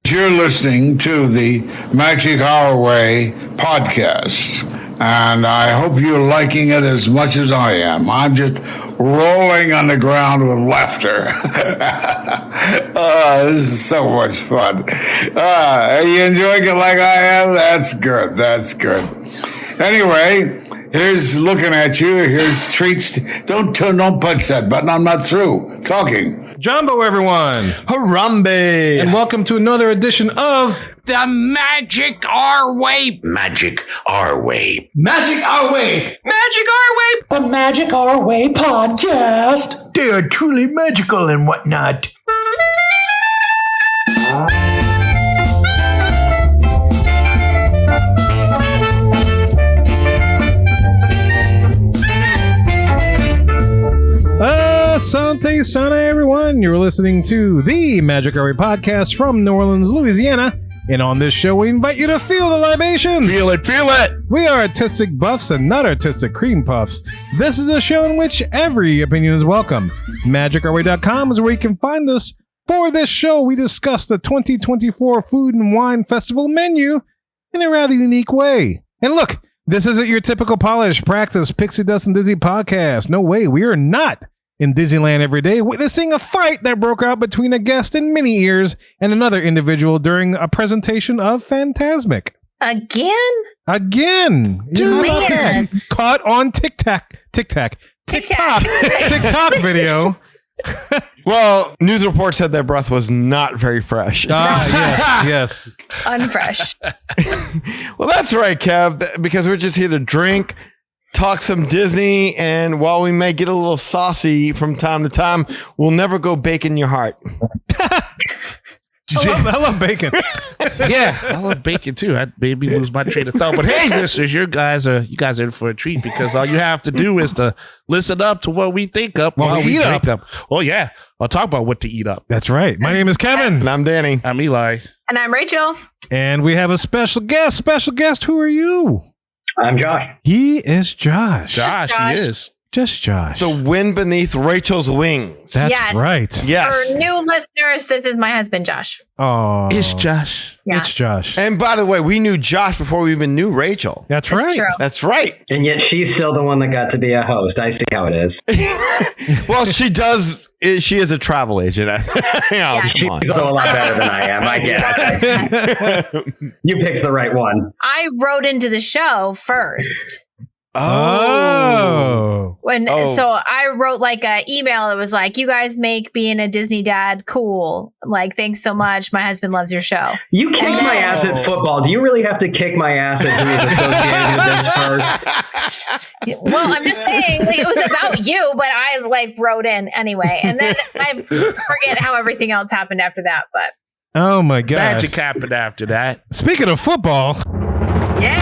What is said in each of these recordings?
You're listening to the Magic Our Way podcast, and I hope you're liking it as much as I am. I'm just rolling on the ground with laughter. This is so much fun. Are you enjoying it like I am? That's good. That's good. Anyway, here's looking at you. Here's treats. Don't punch that button. I'm not through talking. Jumbo, everyone. Harambe. And welcome to another edition of The Magic Our Way. Magic Our Way. Magic Our Way. Magic Our Way. The Magic Our Way podcast. They are truly magical and whatnot. Asante Sana, everyone. You're listening to the Magic Our Way podcast from New Orleans, Louisiana. And on this show, we invite you to feel the libations. Feel it, feel it. We are artistic buffs and not artistic cream puffs. This is a show in which every opinion is welcome. MagicOurWay.com is where you can find us. For this show, we discuss the 2024 Food and Wine Festival menu in a rather unique way. And look, this isn't your typical polished practice pixie dust and Disney podcast. No way, we are not in Disneyland every day, witnessing a fight that broke out between a guest in mini ears and another individual during a presentation of Fantasmic. Again? You know about that? Caught on TikTok video. Well, news reports said their breath was not very fresh. Yes. Unfresh. Well, that's right, Kev, because we're just here to drink, talk some Disney, and while we may get a little saucy from time to time, we'll never go bacon your heart. I love bacon. Yeah, I love bacon too. I maybe lose my train of thought. But hey, listeners, you guys are in for a treat because all you have to do is to listen up to what we think up while we drink up. Oh yeah, I'll talk about what to eat up. That's right. My name is Kevin. And I'm Danny. I'm Eli. And I'm Rachel. And we have a special guest. Special guest, who are you? I'm Josh. He is Josh. Josh, he is. Just Josh. The wind beneath Rachel's wings. That's Yes. right. Yes. For new listeners, this is my husband, Josh. Oh, It's Josh. Yeah. It's Josh. And by the way, we knew Josh before we even knew Rachel. That's That's right. true. That's right. And yet she's still the one that got to be a host. I see how it is. Well, she does. She is a travel agent. Yeah. She's also a lot better than I am, I guess. You picked the right one. I wrote into the show first. Oh. So I wrote like a email that was like, you guys make being a Disney dad cool. Like, thanks so much. My husband loves your show. You kick my ass at football. Do you really have to kick my ass at who is associated with this first? Well, I'm just saying, like, it was about you, but I like wrote in anyway. And then I forget how everything else happened after that. But Oh my God. Magic happened after that. Speaking of football. yeah.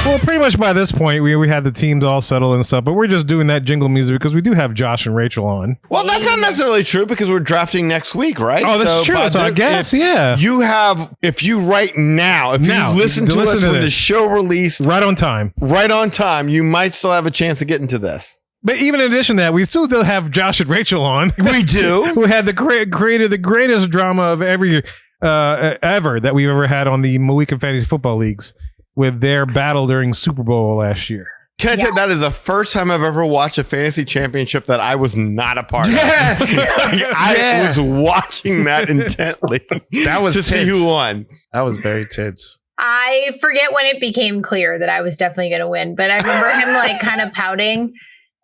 Well, pretty much by this point, we had the teams all settled and stuff, but we're just doing that jingle music because we do have Josh and Rachel on. Well, that's not necessarily true because we're drafting next week, right? Oh, that's true. So I guess, yeah. You have, if you right now, if Now, you listen to us when the this. show released Right on time. right on time, you might still have a chance to get into this. But even in addition to that, we still have Josh and Rachel on. We do. Who had created the greatest drama of ever that we've ever had on the MOW Fantasy Football Leagues with their battle during Super Bowl last year. Can I tell you, that is the first time I've ever watched a fantasy championship that I was not a part of. I was watching that intently. That was to see who won. That was very tense. I forget when it became clear that I was definitely going to win, but I remember him like kind of pouting.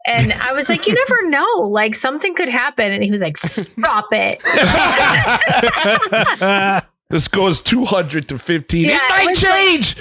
And I was like, you never know, like something could happen. And he was like, stop it. The score is 200-15. Yeah, it might change.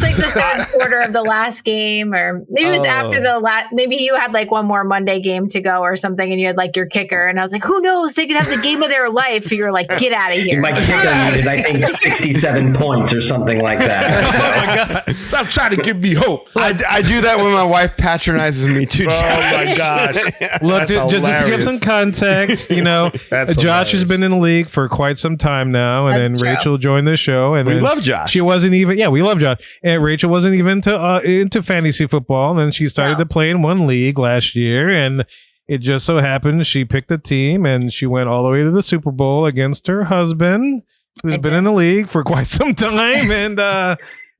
It's like the third quarter of the last game, or maybe it was after the last. Maybe you had like one more Monday game to go or something, and you had like your kicker. And I was like, who knows? They could have the game of their life. You're like, get out of here. My kicker needed, I think, 67 points or something like that. Oh my God. Stop trying to give me hope. I do that when my wife patronizes me too. Oh my gosh. Look, That's just to give hilarious. some context, you know, That's Josh has hilarious. been in the league for quite some time now, and That's then true. Rachel joined the show, and We then love Josh. She wasn't even. Yeah, we love Josh, And Rachel wasn't even into fantasy football. And then she started to play in one league last year. And it just so happened she picked a team and she went all the way to the Super Bowl against her husband, who's been in the league for quite some time. And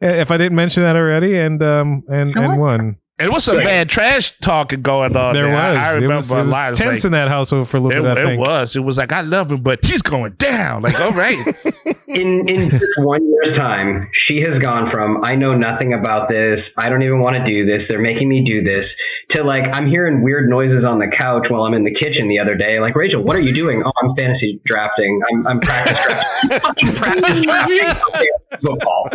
if I didn't mention that already, and won. It was some bad trash talking going on. There was. I remember it was tense in that household for a little bit. I think it was. It was like, I love him, but he's going down. Like, all right. In just 1 year's time, she has gone from I know nothing about this, I don't even want to do this, they're making me do this, to like I'm hearing weird noises on the couch while I'm in the kitchen the other day. Like, Rachel, what are you doing? Oh, I'm fantasy drafting. I'm practice drafting. Practice drafting football.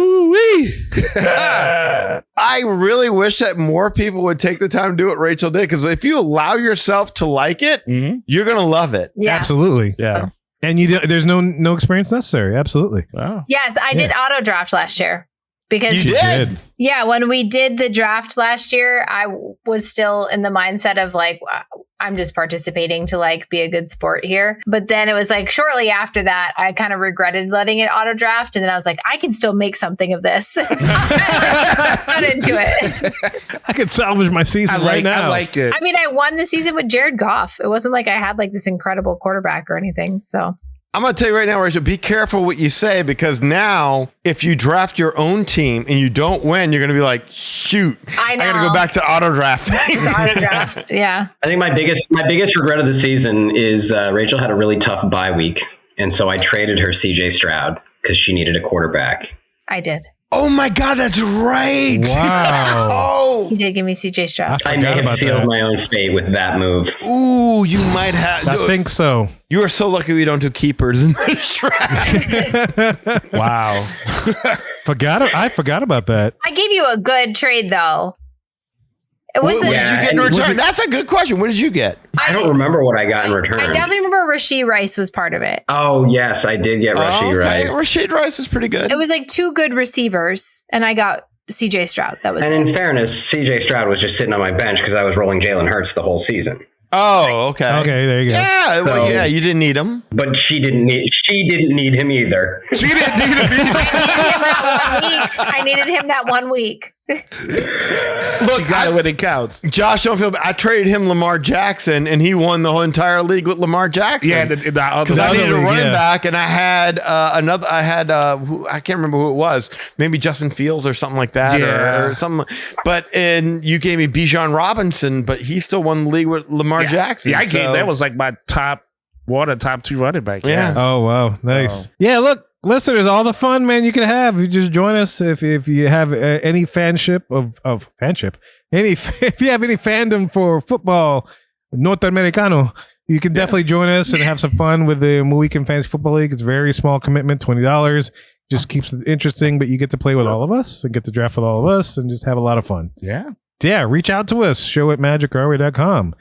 I really wish that more people would take the time to do what Rachel did, because if you allow yourself to like it, you're gonna love it. Yeah. Absolutely. Yeah. And there's no experience necessary. Absolutely. Wow. Yes, I did auto draft last year. Because You did? Yeah, when we did the draft last year, I was still in the mindset of like, I'm just participating to like be a good sport here. But then it was like shortly after that, I kind of regretted letting it auto draft. And then I was like, I can still make something of this. So I got into it. I could salvage my season right now. I like it. I mean, I won the season with Jared Goff. It wasn't like I had like this incredible quarterback or anything. So I'm going to tell you right now, Rachel, be careful what you say, because now if you draft your own team and you don't win, you're going to be like, shoot, I know. got to go back to auto draft. Just auto draft. Yeah. I think my biggest regret of the season is Rachel had a really tough bye week, and so I traded her CJ Stroud because she needed a quarterback. I did. Oh my God, that's right. Wow. He did give me CJ Stroud. I may have sealed my own fate with that move. Ooh, you might have. I think so. You are so lucky we don't do keepers in this draft. Wow. I forgot about that. I gave you a good trade though. It was What did you get in return? That's a good question. What did you get? I don't remember what I got in return. I definitely remember Rashee Rice was part of it. Oh, yes, I did get Rashee Rice. Rashee Rice is pretty good. It was like two good receivers, and I got CJ Stroud. That was And it. in fairness, CJ Stroud was just sitting on my bench because I was rolling Jalen Hurts the whole season. Oh, okay. Okay, there you go. Yeah, well, yeah, you didn't need him. But she didn't need him either. She didn't need to be. I needed him that 1 week. Look, She got it when it counts. Josh, don't feel bad. I traded him Lamar Jackson, and he won the whole entire league with Lamar Jackson. Yeah, because I needed a league, running yeah. back, and I had another. I had I can't remember who it was. Maybe Justin Fields or something like that, or something. And you gave me Bijan Robinson, but he still won the league with Lamar Jackson. Yeah, that was like my top two running back. Yeah. Oh, wow. Nice. Yeah, look, listeners, all the fun, man, you can have. You just join us if you have any fanship of fanship. If you have any fandom for football, Norteamericano, you can definitely join us and have some fun with the Weekend Fantasy Football League. It's a very small commitment, $20. Just keeps it interesting, but you get to play with all of us and get to draft with all of us and just have a lot of fun. Yeah. Yeah, reach out to us, show@magicourway.com.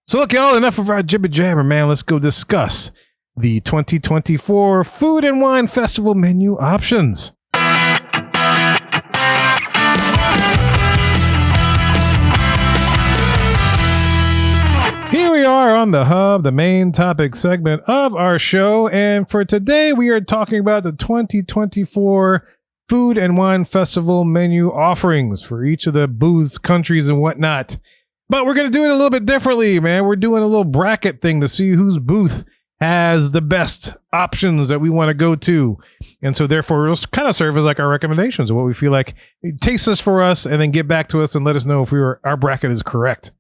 So look, y'all, enough of our jibber jabber, man. Let's go discuss the 2024 Food and Wine Festival menu options. Here we are on the hub, the main topic segment of our show. And for today, we are talking about the 2024 Food and Wine Festival menu offerings for each of the booths, countries, and whatnot. But we're going to do it a little bit differently, man. We're doing a little bracket thing to see whose booth has the best options that we want to go to. And so therefore, it'll kind of serve as like our recommendations of what we feel like it tastes us for us, and then get back to us and let us know if our bracket is correct.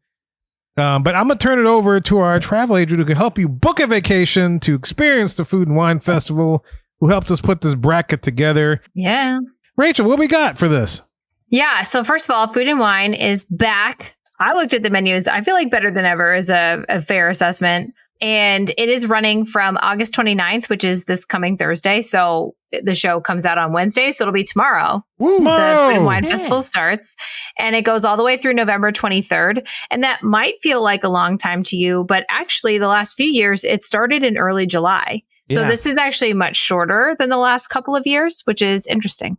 But I'm going to turn it over to our travel agent who can help you book a vacation to experience the Food and Wine Festival, who helped us put this bracket together. Yeah. Rachel, what we got for this? Yeah. So first of all, Food and Wine is back. I looked at the menus. I feel like better than ever is a fair assessment. And it is running from August 29th, which is this coming Thursday. So the show comes out on Wednesday. So it'll be tomorrow. Woo! The Food and Wine Festival starts, and it goes all the way through November 23rd. And that might feel like a long time to you, but actually the last few years, it started in early July. So this is actually much shorter than the last couple of years, which is interesting.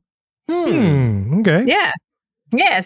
Okay. Yeah. Yeah,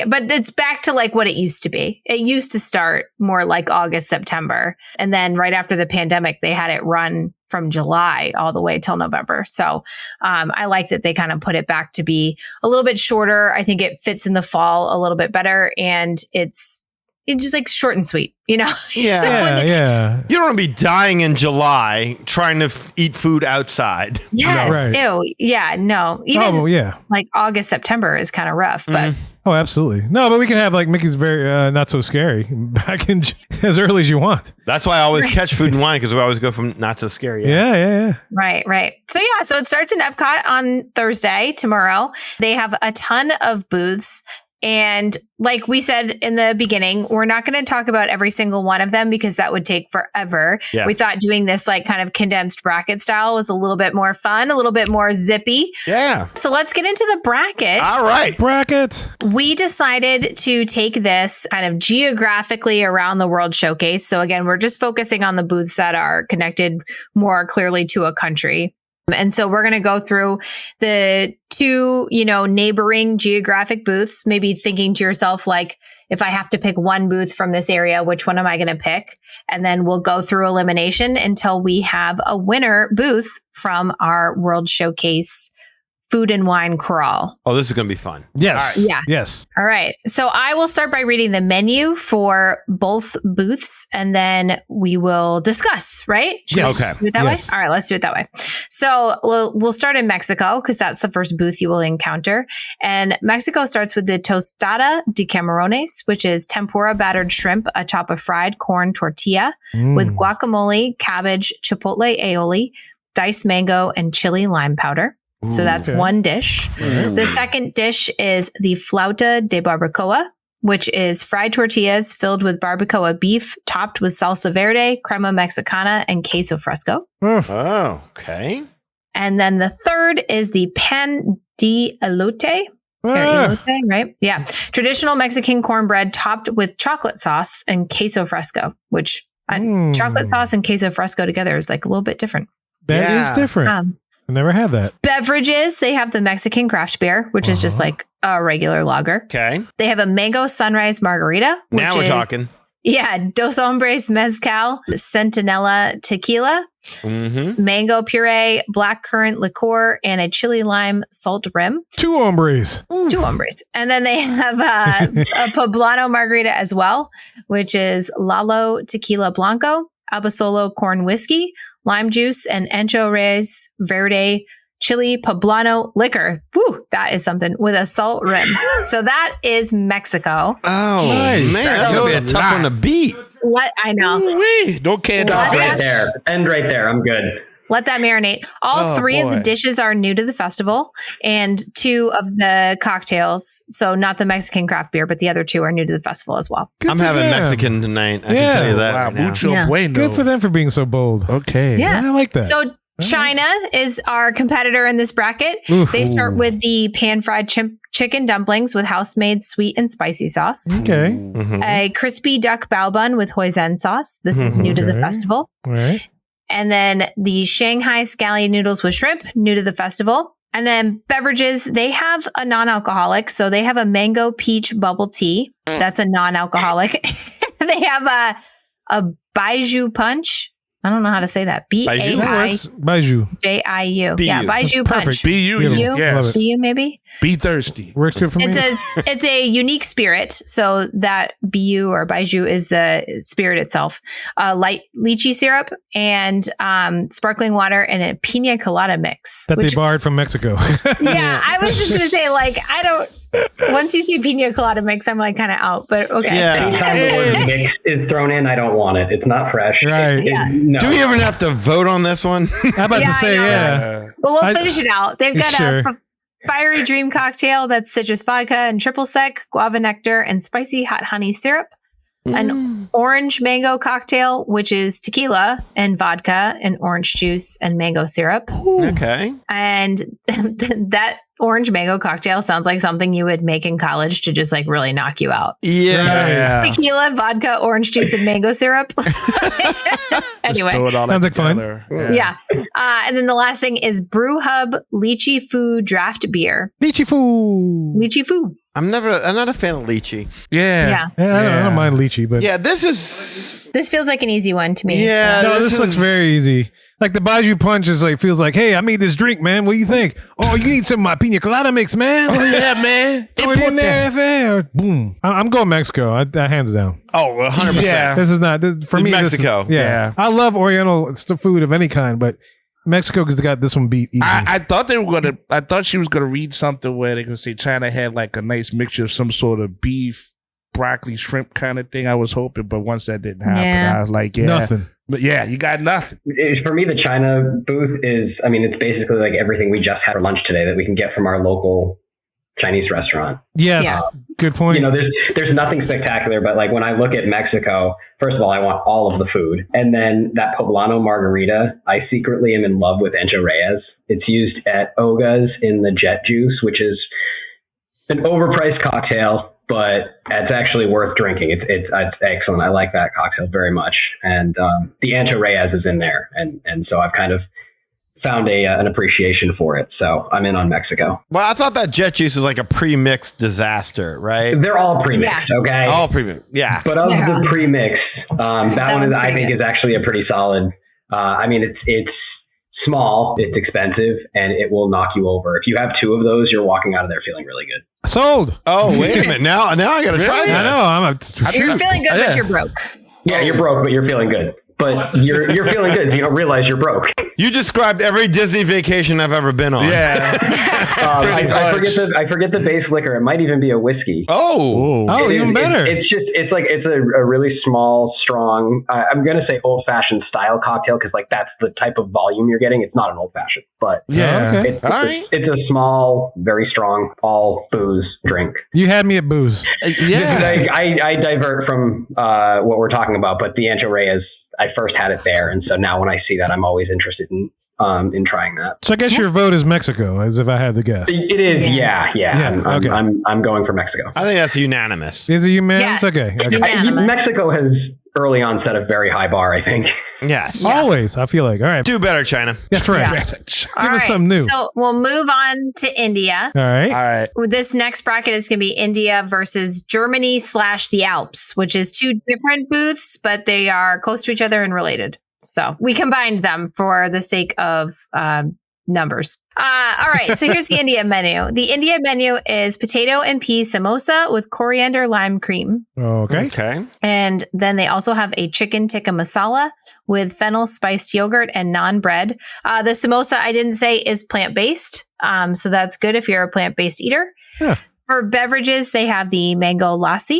but it's back to like what it used to be. It used to start more like August, September. And then right after the pandemic, they had it run from July all the way till November. So I like that they kind of put it back to be a little bit shorter. I think it fits in the fall a little bit better. And it's just like short and sweet, Yeah. Yeah. You don't want to be dying in July trying to eat food outside. Yes. Right. Ew. Yeah. No. Even yeah. like August, September is kind of rough, but Oh, absolutely. No, but we can have like Mickey's very not so scary back in as early as you want. That's why I always catch Food and Wine, because we always go from not so scary. Yeah. Right. So it starts in Epcot on Thursday, tomorrow. They have a ton of booths. And like we said in the beginning, we're not going to talk about every single one of them because that would take forever. Yeah. We thought doing this like kind of condensed bracket style was a little bit more fun, a little bit more zippy. Yeah. So let's get into the bracket. All right. Bracket. We decided to take this kind of geographically around the world showcase. So again, we're just focusing on the booths that are connected more clearly to a country. And so we're going to go through the two, neighboring geographic booths, maybe thinking to yourself, like, if I have to pick one booth from this area, which one am I going to pick? And then we'll go through elimination until we have a winner booth from our World Showcase Food and Wine Crawl. Oh, this is going to be fun. Yes. Yeah. Yes. All right. So I will start by reading the menu for both booths and then we will discuss, right? Yes. We do it that Yes. way? All right, let's do it that way. So we'll start in Mexico because that's the first booth you will encounter. And Mexico starts with the tostada de camarones, which is tempura battered shrimp atop a fried corn tortilla with guacamole, cabbage, chipotle aioli, diced mango, and chili lime powder. So that's one dish. The second dish is the flauta de barbacoa, which is fried tortillas filled with barbacoa beef, topped with salsa verde, crema mexicana, and queso fresco. Oh, okay. And then the third is the pan de elote. Elote, right? Yeah. Traditional Mexican cornbread topped with chocolate sauce and queso fresco, which chocolate sauce and queso fresco together is like a little bit different. That is different. I never had that. Beverages, they have the Mexican craft beer, which is just like a regular lager. Okay. They have a mango sunrise margarita. Now we're talking. Yeah. Dos Hombres Mezcal, Centinela tequila, mango puree, black currant liqueur, and a chili lime salt rim. Two hombres. And then they have a poblano margarita as well, which is Lalo tequila blanco, Abasolo corn whiskey, lime juice, and Ancho Reyes Verde chili poblano liquor. Woo, that is something with a salt rim. So that is Mexico. Oh, nice. Man, that's going to be a tough one to beat. I know. No candy. Right there. End right there. I'm good. Let that marinate. All three of the dishes are new to the festival, and two of the cocktails, so not the Mexican craft beer, but the other two are new to the festival as well. Good I'm for having them. Mexican tonight. I can tell you that. Wow, right now. mucho bueno. Good for them for being so bold. Okay. Yeah. I like that. So China is our competitor in this bracket. They start with the pan-fried chicken dumplings with house-made sweet and spicy sauce. Okay. A crispy duck bao bun with hoisin sauce. This is new to the festival. All right. And then the Shanghai scallion noodles with shrimp, new to the festival. And then beverages, they have a non-alcoholic. So they have a mango peach bubble tea. That's a non-alcoholic. They have a Baiju punch. I don't know how to say that. Baiju. Baiju. Yeah, Baiju punch. Perfect. B-U, You? yes. BU maybe? Be thirsty. Works good for me. It's a unique spirit. So that BU or Baiju is the spirit itself. Light lychee syrup and sparkling water and a pina colada mix. That they borrowed from Mexico. Yeah, I was just going to say, like, I don't, once you see pina colada mix, I'm like kind of out, but okay. Yeah. Anytime the word mix is thrown in, I don't want it. It's not fresh. Right. No. Do we ever have to vote on this one? I'm about to say, I know. yeah. But we'll finish it out. They've got Sure. a fiery dream cocktail that's citrus vodka and triple sec, guava nectar, and spicy hot honey syrup. An orange mango cocktail, which is tequila and vodka and orange juice and mango syrup. Okay. And that orange mango cocktail sounds like something you would make in college to just like really knock you out. Yeah. Tequila, vodka, orange juice, and mango syrup. Anyway. Throw it all Sounds like fun. together. Yeah. And then the last thing is Brew Hub Lychee Foo Draft Beer. Lychee Foo. Lychee Foo. I'm not a fan of lychee. Yeah. I don't mind lychee, but Yeah, this This feels like an easy one to me. Yeah, no, this looks very easy. Like the Baju Punch is like feels like, hey, I made this drink, man. What do you think? Oh, you need some of my pina colada mix, man. Oh yeah, man. Throw it in there, FA. Boom. I'm going Mexico. Hands down. Oh, 100%. Yeah. This is not for me. Mexico. Yeah. I love Oriental food of any kind, but Mexico has got this one beat easy. I thought they were gonna. I thought she was gonna read something where they could say China had like a nice mixture of some sort of beef, broccoli, shrimp kind of thing. I was hoping, but once that didn't happen, Yeah. I was like, yeah, Nothing. But yeah, you got nothing. For me, the China booth is, I mean, it's basically like everything we just had for lunch today that we can get from our local Chinese restaurant. Yes. Yeah. Good point. You know, there's nothing spectacular, but like when I look at Mexico, first of all, I want all of the food. And then that poblano margarita, I secretly am in love with Ancho Reyes. It's used at Oga's in the jet juice, which is an overpriced cocktail, but it's actually worth drinking. It's excellent. I like that cocktail very much. And the Ancho Reyes is in there. And so I've kind of found an appreciation for it. So I'm in on Mexico. Well, I thought that jet juice was like a pre-mixed disaster, right? They're all pre-mixed, okay? All pre-mixed. Yeah. But of the pre-mix, that one is, one's I pretty think good. is actually a pretty solid. I mean, it's small, it's expensive, and it will knock you over. If you have two of those, you're walking out of there feeling really good. Sold. Oh, wait a minute. Now I got to try this. I know. You're feeling good, but you're broke. Yeah, you're broke, but you're feeling good. But you're feeling good. So you don't realize you're broke. You described every Disney vacation I've ever been on. Yeah. I forget the base liquor. It might even be a whiskey. Oh. Oh, It even is- better. It's a really small, strong. I'm gonna say old fashioned style cocktail because like that's the type of volume you're getting. It's not an old fashioned, but Yeah. Okay. it's, All right. it's a small, very strong, all booze drink. You had me at booze. Yeah. I divert from what we're talking about, but the Ancho Reyes, I first had it there, and so now when I see that, I'm always interested in trying that. So I guess your vote is Mexico, as if I had to guess. It is, yeah. Yeah, okay. I'm going for Mexico. I think that's unanimous. Is it unanimous? Yeah. Okay. Unanimous. Mexico has early on set a very high bar, I think. Yes. Always. I feel like. All right. Do better, China. That's right. Yeah. Give All us right, something new. So we'll move on to India. All right. All right. This next bracket is going to be India versus Germany / the Alps, which is two different booths, but they are close to each other and related. So we combined them for the sake of numbers. All right. So here's the India menu. The India menu is potato and pea samosa with coriander lime cream. Okay. Okay. And then they also have a chicken tikka masala with fennel spiced yogurt and naan bread. The samosa, I didn't say, is plant-based. So that's good if you're a plant-based eater. Yeah. For beverages, they have the mango lassi,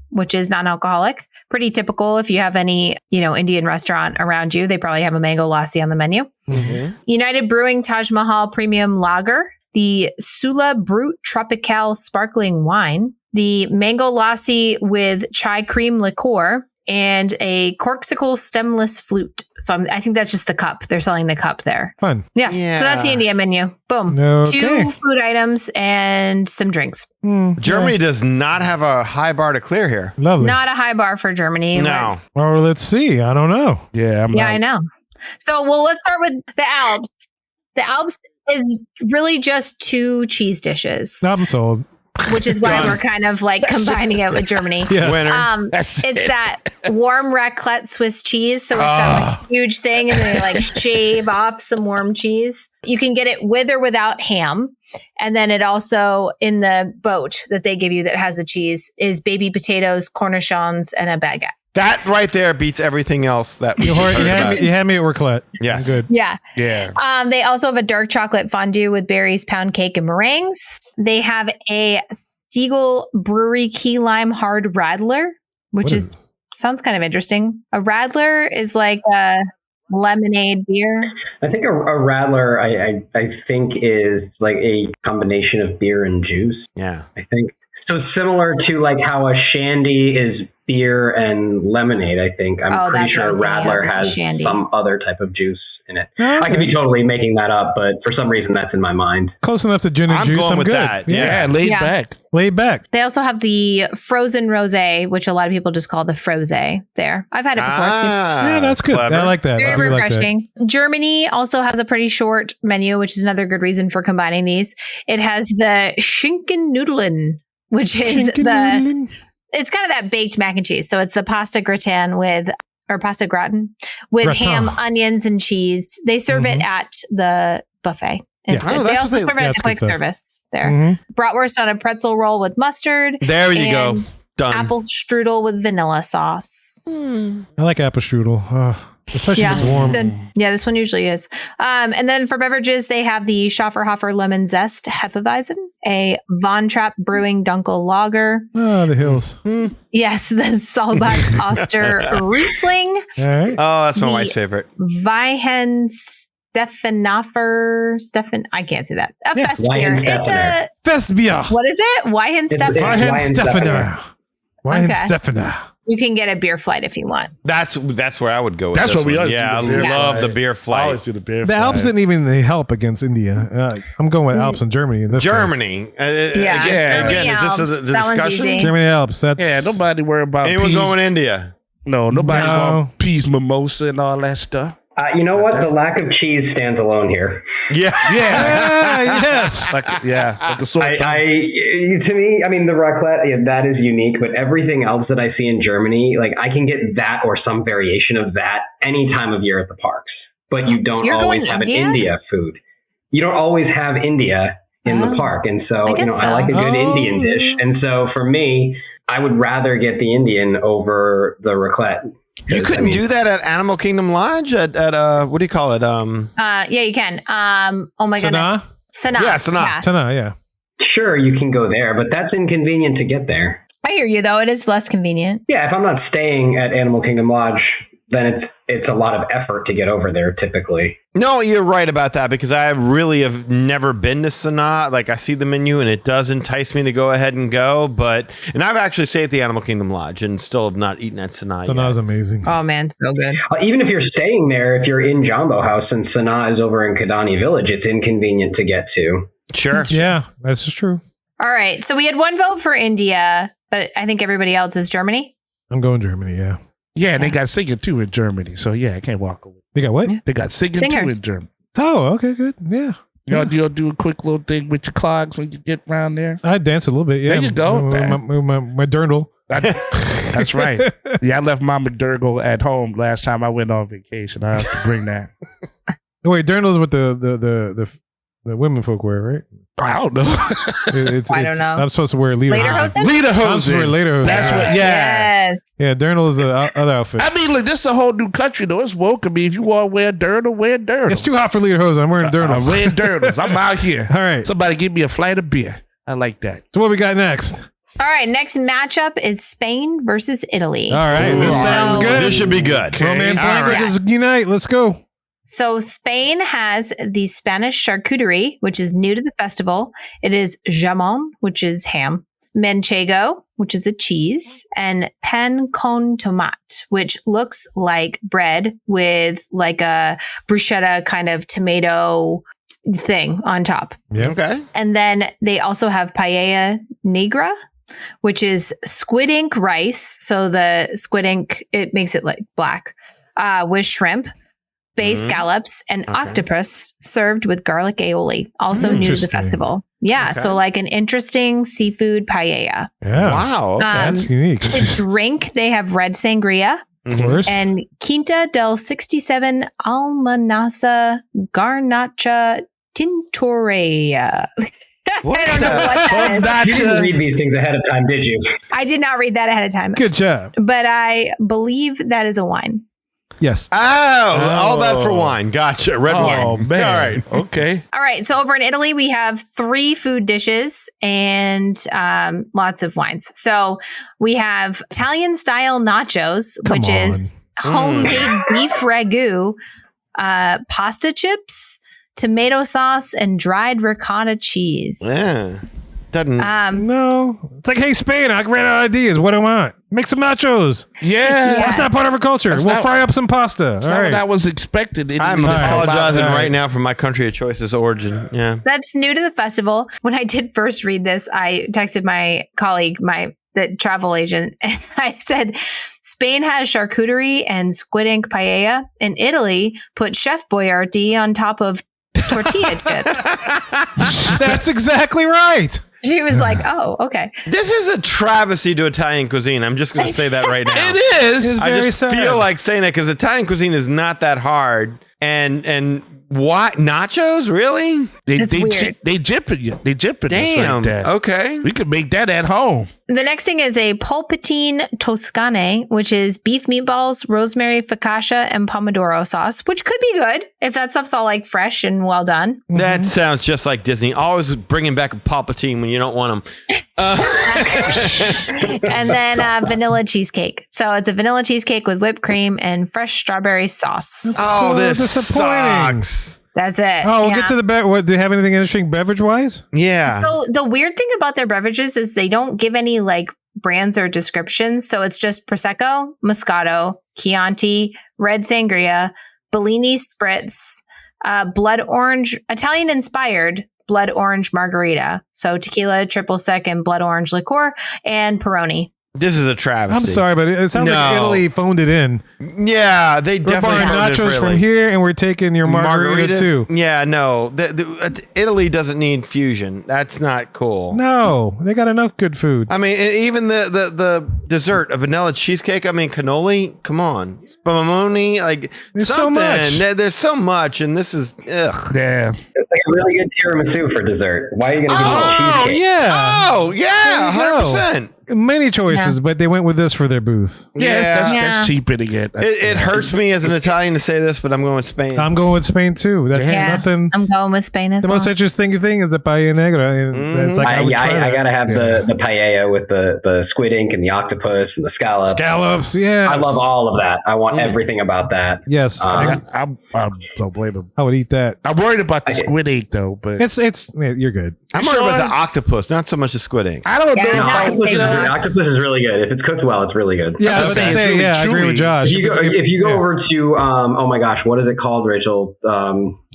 which is non-alcoholic. Pretty typical if you have any, Indian restaurant around you. They probably have a mango lassi on the menu. Mm-hmm. United Brewing Taj Mahal Premium Lager, the Sula Brut Tropical Sparkling Wine, the Mango Lassi with Chai Cream Liqueur, and a Corksicle Stemless Flute. So I think that's just the cup. They're selling the cup there. Fun. Yeah. So that's the India menu. Boom. Okay. 2 food items and some drinks. Germany does not have a high bar to clear here. Lovely. Not a high bar for Germany. No. Let's see. I don't know. Yeah. Yeah, I know. So, let's start with the Alps. The Alps is really just 2 cheese dishes, I'm sold. which is why we're kind of like combining it with Germany. Yes. Winner. It's that warm raclette Swiss cheese. So it's that like, huge thing, and then they like shave off some warm cheese. You can get it with or without ham. And then it also, in the boat that they give you that has the cheese, is baby potatoes, cornichons, and a baguette. That right there beats everything else that You heard about. had me at raclette. Yes. I'm good. Yeah. Yeah. They also have a dark chocolate fondue with berries, pound cake, and meringues. They have a Stiegel Brewery Key Lime Hard Radler, which sounds kind of interesting. A Radler is like a lemonade beer. I think a radler, I think is like a combination of beer and juice. Yeah. I think so. Similar to like how a shandy is beer and lemonade. I think I'm pretty that's sure a what I was thinking of, radler is a has shandy. some other type of juice in it. Okay. I could be totally making that up, but for some reason that's in my mind. Close enough to gin and I'm juice. going I'm with good. that. Yeah. Laid Yeah. back. Laid back. They also have the frozen rosé, which a lot of people just call the frosé there. I've had it before. It's good. Yeah, that's good. Clever. I like that. I Very do like that. refreshing. Germany also has a pretty short menu, which is another good reason for combining these. It has the Schinken Nudeln, which is it's kind of that baked mac and cheese. So it's the pasta gratin pasta gratin with ham, onions, and cheese. They serve it at the buffet. It's good. They also serve it at the quick service there. Bratwurst on a pretzel roll with mustard. There you go. Done. Apple strudel with vanilla sauce. I like apple strudel. Especially if it's warm. This one usually is. And then for beverages, they have the Schafferhofer Lemon Zest Hefeweizen, a Von Trapp Brewing Dunkel Lager. Oh, the hills. Yes, the Solbach Oster Riesling. All right. Oh, that's my wife's favorite. Weihen I can't say that. A fest beer. It's a fest beer. What is it? Weihen Steffener. Weihen Steffener. You can get a beer flight if you want. That's where I would go with That's this what we one. always Yeah, I do. The beer love flight. the beer I flight. always do the beer The Alps didn't even help against India. I'm going with Alps in Germany. In this Germany. Again, is this a discussion? case. Germany Alps. That's nobody worry about Anyone peas. going to India? No, nobody going peas mimosa and all that stuff. You know what? The lack of cheese stands alone here. Yeah. yes. Like a sort of To me, I mean, the raclette, that is unique, but everything else that I see in Germany, like I can get that or some variation of that any time of year at the parks. But you don't always have an India food. You don't always have India in the park. And so, I like a good Indian dish. And so for me, I would rather get the Indian over the raclette. You couldn't do that at Animal Kingdom Lodge at what do you call it? Yeah, you can. Oh my goodness. Sanaa. Yeah, Sanaa. Sanaa, yeah. Sure, you can go there, but that's inconvenient to get there. I hear you, though. It is less convenient. Yeah, if I'm not staying at Animal Kingdom Lodge, then it's a lot of effort to get over there typically. No, you're right about that because I really have never been to Sanaa. Like I see the menu and it does entice me to go ahead and go, and I've actually stayed at the Animal Kingdom Lodge and still have not eaten at Sanaa. Sanaa's amazing. Oh man, so good. Even if you're staying there, if you're in Jambo House and Sanaa is over in Kidani Village, it's inconvenient to get to. Sure. Yeah, that's just true. All right, so we had one vote for India, but I think everybody else is Germany. I'm going Germany, yeah. Yeah, and they got singing too in Germany. So yeah, I can't walk away. They got what? They got singing too in Germany. Oh, okay, good. Yeah. You'll do a quick little thing with your clogs when you get around there. I dance a little bit, yeah. There you go. My dirndl. That's right. Yeah, I left my McDurgle at home last time I went on vacation. I have to bring that. Wait, dirndl's with the women folk wear, right? I don't know. I don't know. I'm supposed to wear lederhosen. Lederhosen. I'm supposed to wear lederhosen. That's what. Yeah. Yes. Yeah, dirndl is the other outfit. I mean, look, this is a whole new country, though. It's woke. I mean, if you want to wear dirndl, wear dirndl. It's too hot for lederhosen. I'm wearing dirndl. I'm wearing dirndls. I'm out here. All right. Somebody give me a flight of beer. I like that. So what we got next? All right, next matchup is Spain versus Italy. All right, this sounds good. This should be good. Romance languages unite. Let's go. So Spain has the Spanish charcuterie, which is new to the festival. It is jamón, which is ham, manchego, which is a cheese, and pan con tomate, which looks like bread with like a bruschetta kind of tomato thing on top. Yeah. Okay. And then they also have paella negra, which is squid ink rice. So the squid ink, it makes it like black, with shrimp, bay scallops, and octopus served with garlic aioli, also new to the festival. Yeah, so like an interesting seafood paella. Yeah. Wow. Okay. That's unique. To drink, they have red sangria Of course. and Quinta del 67 Almanasa Garnacha Tintorea. I don't know what that is. You didn't read these things ahead of time, did you? I did not read that ahead of time, Good job. but I believe that is a wine. Yes. All that for wine. Gotcha. Red wine. Oh, man. All right. Okay. All right. So over in Italy, we have 3 food dishes and lots of wines. So we have Italian style nachos, which is homemade beef ragu, pasta chips, tomato sauce, and dried ricotta cheese. Yeah. Doesn't. No. It's like, hey, Spain, I ran out of ideas. What do I want? Make some nachos. Yeah. That's not part of our culture. That's We'll not- fry up some pasta. That's All not right. what I was expecting. I'm apologizing All right. right now for my country of choice's origin. Yeah. That's new to the festival. When I did first read this, I texted my colleague, the travel agent, and I said, Spain has charcuterie and squid ink paella. In Italy, put Chef Boyardee on top of tortilla chips. That's exactly right. She was like, "Oh, okay." This is a travesty to Italian cuisine. I'm just going to say that right now. It is. I just feel like saying that because Italian cuisine is not that hard. And what nachos? Really? It's weird. They dip it. They dip it. Damn. Like that. Okay. We could make that at home. The next thing is a polpettine toscane, which is beef meatballs, rosemary, focaccia, and pomodoro sauce, which could be good if that stuff's all like fresh and well done. That sounds just like Disney. Always bringing back a Palpatine when you don't want them. And then vanilla cheesecake. So it's a vanilla cheesecake with whipped cream and fresh strawberry sauce. Oh, So this disappointing. sucks. That's it. Oh, we'll Yeah. get to the what? Do you have anything interesting beverage wise? Yeah. So the weird thing about their beverages is they don't give any like brands or descriptions. So it's just Prosecco, Moscato, Chianti, Red Sangria, Bellini Spritz, blood orange, Italian inspired blood orange margarita. So tequila, triple sec, and blood orange liqueur, and Peroni. This is a travesty. I'm sorry, but it sounds like Italy phoned it in. Yeah, they We're definitely buying phoned it nachos for from Italy. here, and we're taking your margarita too. Yeah, no. Italy doesn't need fusion. That's not cool. No, they got enough good food. I mean, even the dessert, a vanilla cheesecake. I mean, cannoli. Come on, spumoni. Like There's so something. much. There's so much, and this is ugh. Yeah. It's like a really good tiramisu for dessert. Why are you going to give me a cheesecake? yeah. Oh yeah, There you go. 100%. Many choices, but they went with this for their booth. Yes, Yeah. that's cheapening it. It hurts me as an Italian to say this, but I'm going with Spain. I'm going with Spain too. That's Yeah, nothing. I'm going with Spain as The well. most interesting thing is the paella negra. And it's like I would try I that. got to have the paella with the squid ink and the octopus and the scallops. Scallops, yeah. I love all of that. I want everything about that. Yes, Um, I don't blame him. I would eat that. I'm worried about the squid ink though, but You're good. I'm worried about the octopus, not so much the squid ink. I don't Yeah, know. no, How, Octopus is really good. If it's cooked well, it's really good. Yeah, I was gonna say, I agree with Josh. If you go over to oh my gosh, what is it called, Rachel?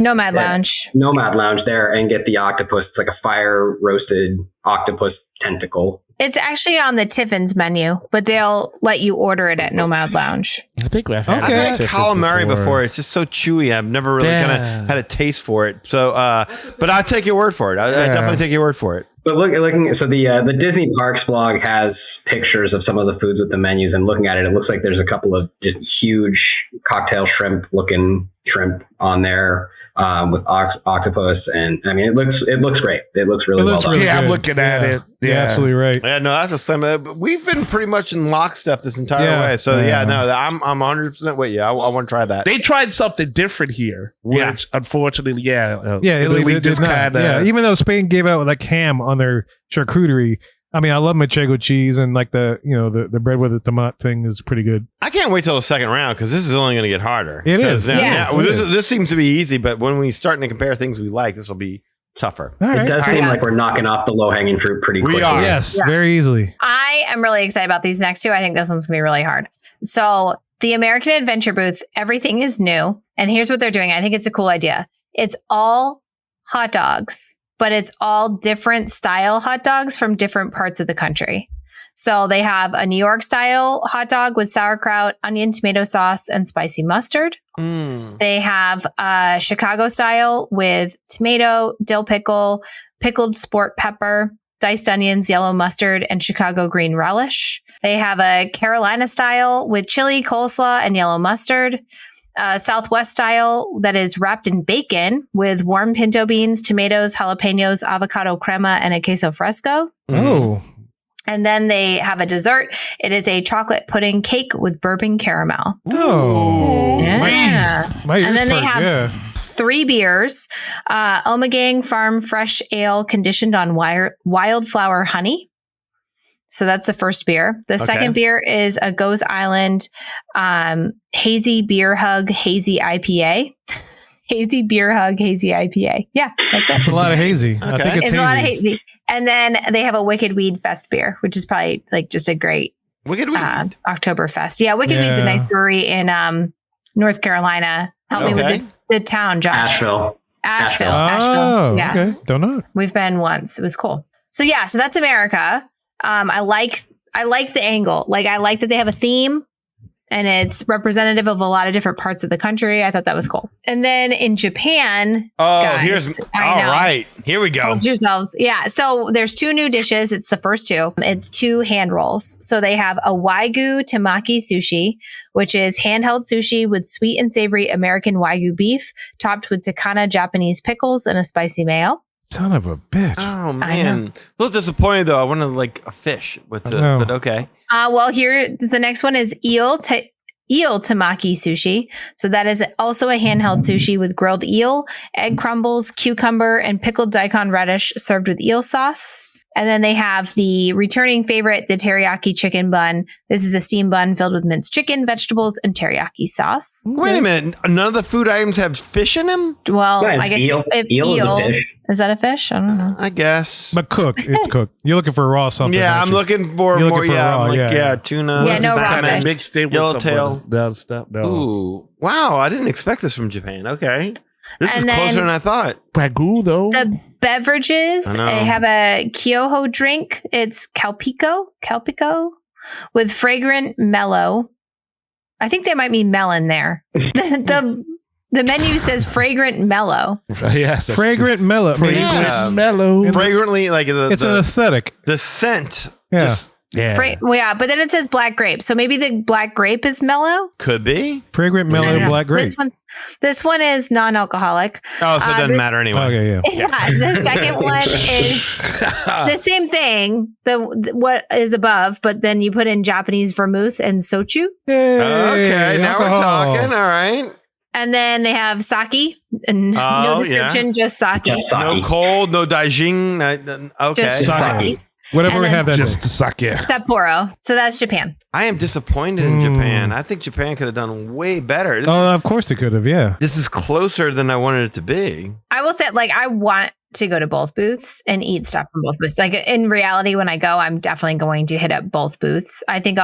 Nomad Lounge. Nomad Lounge there and get the octopus. It's like a fire roasted octopus tentacle. It's actually on the Tiffin's menu, but they'll let you order it at Nomad Lounge. I think we've had Okay. I've had Tiffin calamari before. It's just so chewy. I've never really kind of had a taste for it. So, but I'll take your word for it. I definitely take your word for it. But looking, so the Disney Parks blog has pictures of some of the foods with the menus, and looking at it, it looks like there's a couple of just huge cocktail shrimp-looking shrimp on there with octopus, and I mean it looks great. It looks really well done. really Yeah, I'm good. looking at it. You're Yeah. absolutely right. Yeah, no, that's the same. We've been pretty much in lockstep this entire way. So I'm 100% with you. I want to try that. They tried something different here, which Yeah. unfortunately, Italy we did just not. kind of. Yeah, even though Spain gave out like ham on their charcuterie. I mean, I love manchego cheese and like the bread with the tomato thing is pretty good. I can't wait till the second round because this is only going to get harder. It is. Yeah. This seems to be easy, but when we start to compare things we like, this will be tougher. All It right. does seem like we're knocking off the low hanging fruit pretty We quickly. are. Yes, Yeah. very easily. I am really excited about these next two. I think this one's going to be really hard. So the American Adventure booth, everything is new. And here's what they're doing. I think it's a cool idea. It's all hot dogs, but it's all different style hot dogs from different parts of the country. So they have a New York style hot dog with sauerkraut, onion, tomato sauce, and spicy mustard. They have a Chicago style with tomato, dill pickle, pickled sport pepper, diced onions, yellow mustard, and Chicago green relish. They have a Carolina style with chili, coleslaw, and yellow mustard. Southwest style that is wrapped in bacon with warm pinto beans, tomatoes, jalapenos, avocado crema, and a queso fresco. Oh, And then they have a dessert. It is a chocolate pudding cake with bourbon caramel. oh, Yeah. my ears And then they perk, have yeah. 3 beers. Omegang Farm Fresh Ale conditioned on wildflower honey. So that's the first beer. The second beer is a Goes Island Hazy Beer Hug Hazy IPA. Hazy Beer Hug Hazy IPA. Yeah, that's it. It's a lot of hazy. I Okay. think it's It's a lot of hazy. hazy. And then they have a Wicked Weed Fest beer, which is probably like just a great Wicked Weed. Oktoberfest. Yeah, Wicked Weed's a nice brewery in North Carolina. Help me with the town, Josh. Asheville. Asheville. Oh, Yeah. okay. Don't know. We've been once. It was cool. So yeah, so that's America. I like the angle. Like I like that they have a theme. and it's representative of a lot of different parts of the country. I thought that was cool. And then in Japan, Here we go. Hold yourselves. Yeah. So there's 2 new dishes. It's the first 2. It's 2 hand rolls. So they have a Wagyu Temaki sushi, which is handheld sushi with sweet and savory American Wagyu beef, topped with Takana Japanese pickles and a spicy mayo. Son of a bitch. Oh man, a little disappointed though. I wanted like a fish, but okay. Well, here the next one is eel tamaki sushi. So that is also a handheld sushi with grilled eel, egg crumbles, cucumber, and pickled daikon radish served with eel sauce. And then they have the returning favorite, the teriyaki chicken bun. This is a steamed bun filled with minced chicken, vegetables, and teriyaki sauce. Wait a minute. None of the food items have fish in them? Well, I guess eel is a fish. Is that a fish? I don't know. I guess. But cooked. It's cooked. You're looking for raw something. Yeah, I'm looking for You're more. looking for Yeah, raw, I'm like, yeah. tuna. Yeah, no raw Kind of fish. mixed it with Yellowtail. some stuff. No. Ooh, wow! I didn't expect this from Japan. Okay, this is And then- closer than I thought. Wagyu though. The beverages, I know. I have a Kyoho drink. It's Calpico with fragrant mellow. I think there might be melon there. The menu says fragrant mellow. Yes, Fragrant mellow. Yeah. mellow. Fragrantly, like It's an aesthetic. the scent. Yeah. Just Yeah, but then it says black grape. So maybe the black grape is mellow. could be. Fragrant mellow black grape. This one is non-alcoholic. Oh, so it doesn't matter anyway. Okay, yeah. Yes, the second one is the same thing. What is above, but then you put in Japanese vermouth and sochu. Hey, Okay, now we're alcohol. talking. All right. And then they have sake. And Oh, no description, just sake. Just No sake. cold, no daijing. Okay. Just sake. Whatever And we then have that. Just to suck it. Sapporo. So that's Japan. I am disappointed in Japan. I think Japan could have done way better. Of course it could have. Yeah. This is closer than I wanted it to be. I will say, I want to go to both booths and eat stuff from both booths. Like in reality, when I go, I'm definitely going to hit up both booths. I think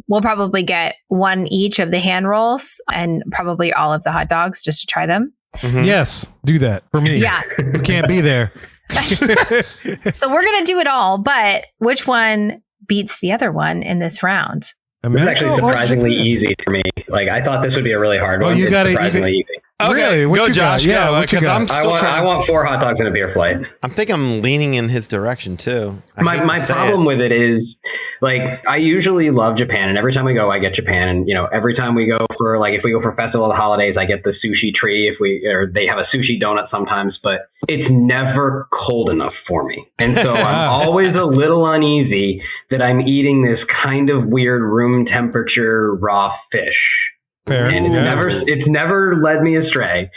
we'll probably get one each of the hand rolls and probably all of the hot dogs just to try them. Mhm. Yes. Do that for me. Yeah. You can't be there. So we're going to do it all, but which one beats the other one in this round? It's America actually or surprisingly Japan? easy for me. Like I thought this would be a really hard Oh, one. you It's gotta- surprisingly easy. Okay, Really? What go you got? Josh. Yeah, Go. what you 'Cause got? I'm I still want trying. 4 hot dogs and a beer flight. I think I'm leaning in his direction too. My problem with it is, like, I usually love Japan, and every time we go, I get Japan. And every time we go for if we go for Festival of the Holidays, I get the sushi tree. Or they have a sushi donut sometimes, but it's never cold enough for me, and so I'm always a little uneasy that I'm eating this kind of weird room temperature raw fish. Fair. And it's never led me astray,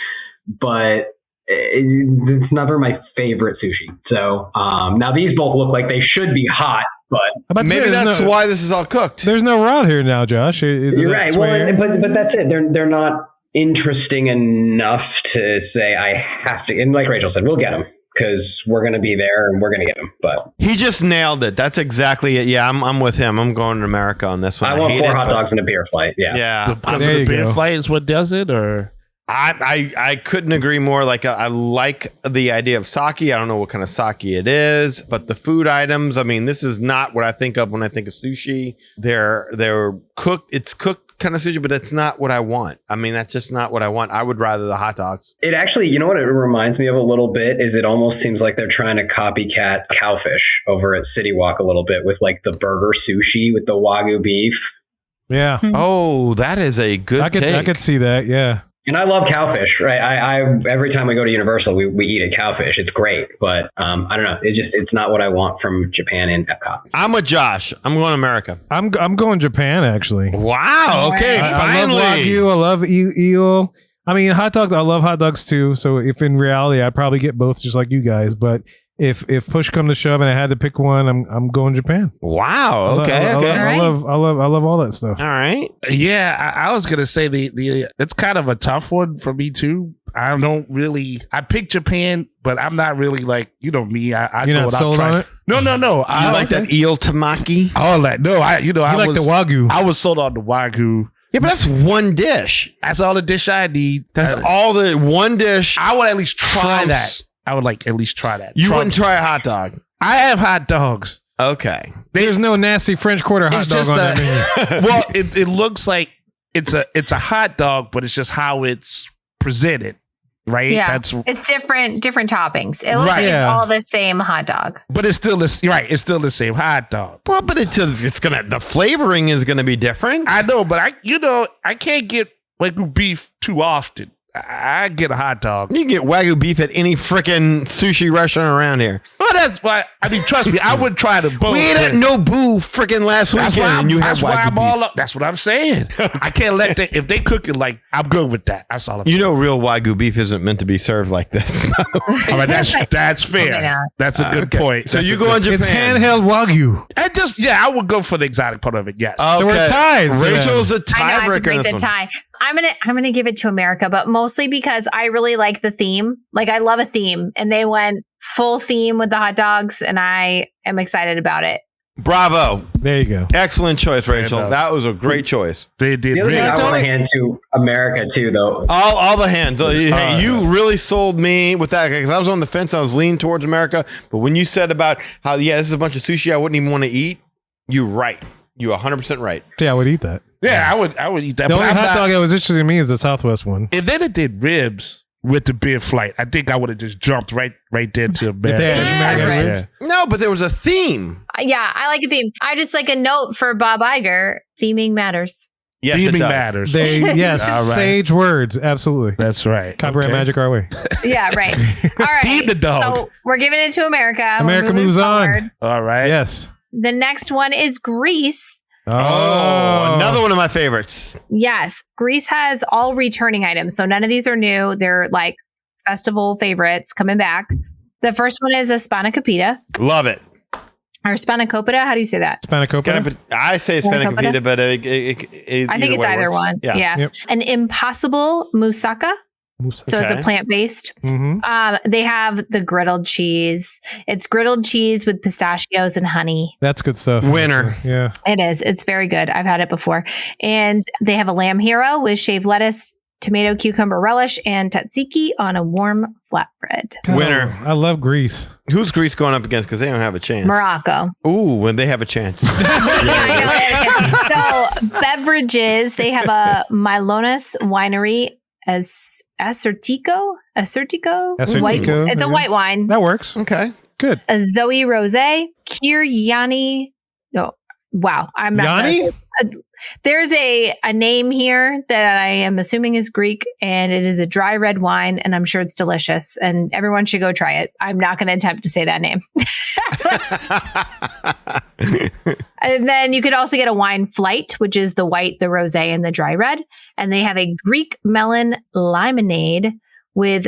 but it's never my favorite sushi. So now these both look like they should be hot, but Maybe that's why this is all cooked. There's no raw here now, Josh. you're right. Well, but that's it. They're not interesting enough to say I have to. And like Rachel said, we'll get them because we're going to be there and we're going to get them. But He just nailed it. That's exactly it. Yeah, I'm with him. I'm going to America on this one. I want hate 4 it, hot but- dogs and a beer flight. Yeah. Yeah. Because There of you the beer go. flight is what does it, or I couldn't agree more. Like I like the idea of sake. I don't know what kind of sake it is, but the food items. I mean, this is not what I think of when I think of sushi. They're cooked. It's cooked kind of sushi, but it's not what I want. I mean, that's just not what I want. I would rather the hot dogs. It actually, you know what it reminds me of a little bit is it almost seems like they're trying to copycat Cowfish over at City Walk a little bit with like the burger sushi with the Wagyu beef. Yeah. Oh, that is a good I take. could see that. Yeah. And I love Cowfish, right? I every time we go to Universal, we eat at Cowfish. It's great, but I don't know. It's not what I want from Japan and Epcot. I'm with Josh. I'm going to America. I'm going Japan actually. Wow. Okay. I Finally. love Wagyu. I love eel. I mean, hot dogs. I love hot dogs too. So if in reality, I'd probably get both, just like you guys. But if push come to shove and I had to pick one, I'm going Japan. Wow. Okay. I love all that stuff. All right. yeah, I was gonna say the it's kind of a tough one for me too. I picked Japan, but I'm not really like me. You're go not without sold trying. on it? No. You like that eel tamaki? All that. No, I You like the Wagyu? I was sold on the Wagyu. Yeah, but that's one dish. That's all the dish I need. That's all the one dish. I would at least try Trumps. that. I would at least try that. You Trumps. wouldn't try a hot dog. I have hot dogs. Okay. There's no nasty French Quarter hot It's dog just on that menu. well, it looks like it's a hot dog, but it's just how it's presented, right? Yeah, it's different toppings. It looks Right. like it's Yeah. all the same hot dog. But it's still it's still the same hot dog. Well, but the flavoring is gonna be different. I know, but I can't get Wagyu beef too often. I get a hot dog. You can get Wagyu beef at any freaking sushi restaurant around here. Well, that's why. I mean, trust me, I would try to both. We ate at Nobu freaking last That's weekend, why and you have that's why Wagyu I'm beef. all up. That's what I'm saying. I can't let that. If they cook it like, I'm good with that. That's all I'm You saying. know, real Wagyu beef isn't meant to be served like this. All right, that's fair. Okay, now. That's a good point. So That's you a go good- on Japan. It's handheld Wagyu. I would go for the exotic part of it. Yes. So we're tied, so Rachel's a I know I have to tiebreaker. in break this the one. tie. I'm gonna give it to America, but mostly because I really like the theme. Like I love a theme, and they went full theme with the hot dogs, and I am excited about it. Bravo. There you go. Excellent choice, Rachel. enough. That was a great choice. They did. The other thing Really. I want to hand to America too, though. All the hands. Hey, you really sold me with that because I was on the fence. I was leaning towards America. But when you said about how, this is a bunch of sushi I wouldn't even want to eat, you're right. You're 100% right. Yeah, I would eat that. Yeah, I would eat that. The but only I'm hot not- dog that was interesting to me is the Southwest one. If then it did ribs with the beer flight, I think I would have just jumped right there to America. they had American ribs. Yeah. No, but there was a theme. Yeah, I like a theme. I just like a note for Bob Iger. Theming matters. Yes, it Theming does. matters. Yes, All right. sage words. Absolutely. That's right. Copyright Okay. magic our way. Yeah, right. All right. Theme the dog. So we're giving it to America. We're America moving moves on. forward. All right. Yes. The next one is Greece. Oh, another one of my favorites. Yes, Greece has all returning items. So none of these are new. They're like festival favorites coming back. The first one is a spanakopita Love it. or spanakopita. How do you say that? Spanakopita. I say Spanakopita, but I think it's way either works. one. Yeah. Yeah. Yep. An impossible moussaka. So it's a Okay. plant-based. Mm-hmm. They have the griddled cheese. It's griddled cheese with pistachios and honey. That's good stuff. Winner. Yeah. It is. It's very good. I've had it before. And they have a lamb hero with shaved lettuce, tomato, cucumber relish, and tzatziki on a warm flatbread. Winner. I love Greece. Who's Greece going up against? Because they don't have a chance. Morocco. Ooh, when they have a chance. I know. So beverages, they have a Milonas winery as Acertico. Acertico, White, it's a yeah. white wine. That works. Okay. Good. A Zoe Rosé, Kiryani. No, wow. I'm not. gonna Yanni? say- There's a name here that I am assuming is Greek, and it is a dry red wine, and I'm sure it's delicious, and everyone should go try it. I'm not going to attempt to say that name. And then you could also get a wine flight, which is the white, the rosé, and the dry red. And they have a Greek melon limonade with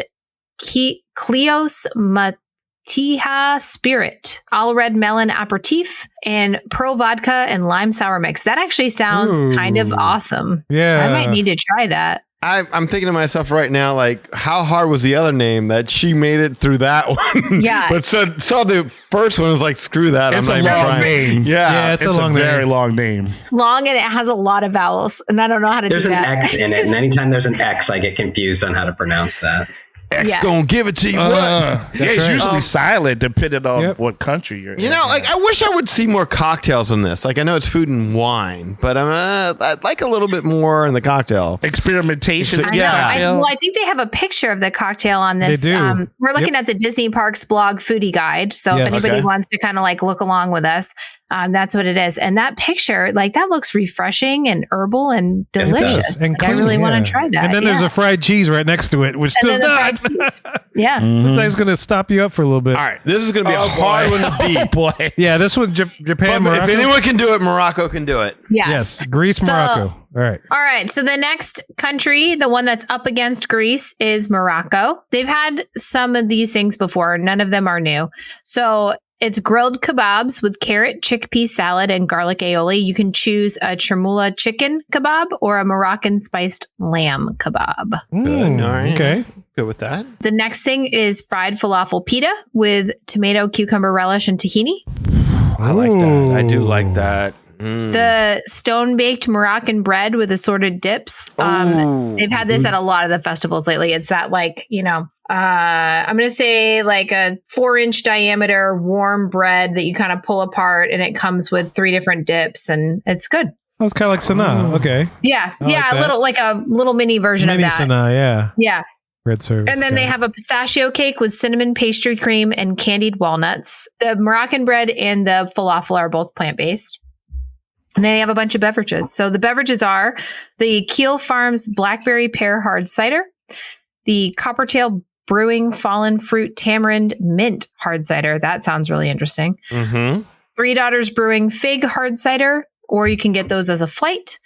Kleos Matiha Spirit, all red melon aperitif, and pearl vodka and lime sour mix. That actually sounds kind of Ooh. awesome. Yeah. I might need to try that. I'm thinking to myself right now, like, how hard was the other name that she made it through that one? Yeah. But saw the first one was like, screw that. It's I'm a not even long trying. name. Yeah. It's a long name. very long name. Long, and it has a lot of vowels, and I don't know how to There's do an that. X in it, and anytime there's an X, I get confused on how to pronounce that. X Yeah. gonna give it to you. What? Yeah, it's right. usually silent depending on Yep. what country you're in. You know, like, I wish I would see more cocktails in this. Like, I know it's food and wine, but I'd like a little bit more in the cocktail. experimentation. I know. Yeah, Yeah. I think they have a picture of the cocktail on this. They do. We're looking at the Disney Parks blog foodie guide. So Yes. if anybody Okay. wants to kind of like look along with us, that's what it is. And that picture, like that looks refreshing and herbal and It does. delicious. And Like, I clean, really yeah. want to try that. And then there's a fried cheese right next to it, which And does then the not. fried cheese. Yeah. Looks like it's going to stop you up for a little bit. All right, this is gonna be a Oh, hard boy. one to beat. Boy. Yeah, this one, Japan, But Morocco. if anyone can do it, Morocco can do it. Yes. Yes, Greece, So- Morocco. All right. All right. So the next country, the one that's up against Greece, is Morocco. They've had some of these things before. None of them are new. So it's grilled kebabs with carrot, chickpea salad, and garlic aioli. You can choose a chermoula chicken kebab or a Moroccan spiced lamb kebab. Good. All right. Okay. Good with that. The next thing is fried falafel pita with tomato, cucumber relish, and tahini. I like that. I do Ooh. like that. Mm. The stone baked Moroccan bread with assorted dips. Ooh. They've had this at a lot of the festivals lately. It's that like, I'm going to say like a 4-inch diameter warm bread that you kind of pull apart, and it comes with 3 different dips, and it's good. That was kind of like Sanaa. Okay. Yeah. I like Yeah. that. A little mini version Mini of that. Sanaa, yeah. Yeah. Red service. And then they have a pistachio cake with cinnamon pastry cream and candied walnuts. The Moroccan bread and the falafel are both plant-based. And they have a bunch of beverages. So the beverages are the Keel Farms Blackberry Pear Hard Cider, the Coppertail Brewing Fallen Fruit Tamarind Mint Hard Cider. That sounds really interesting. Mm-hmm. Three Daughters Brewing Fig Hard Cider, or you can get those as a flight.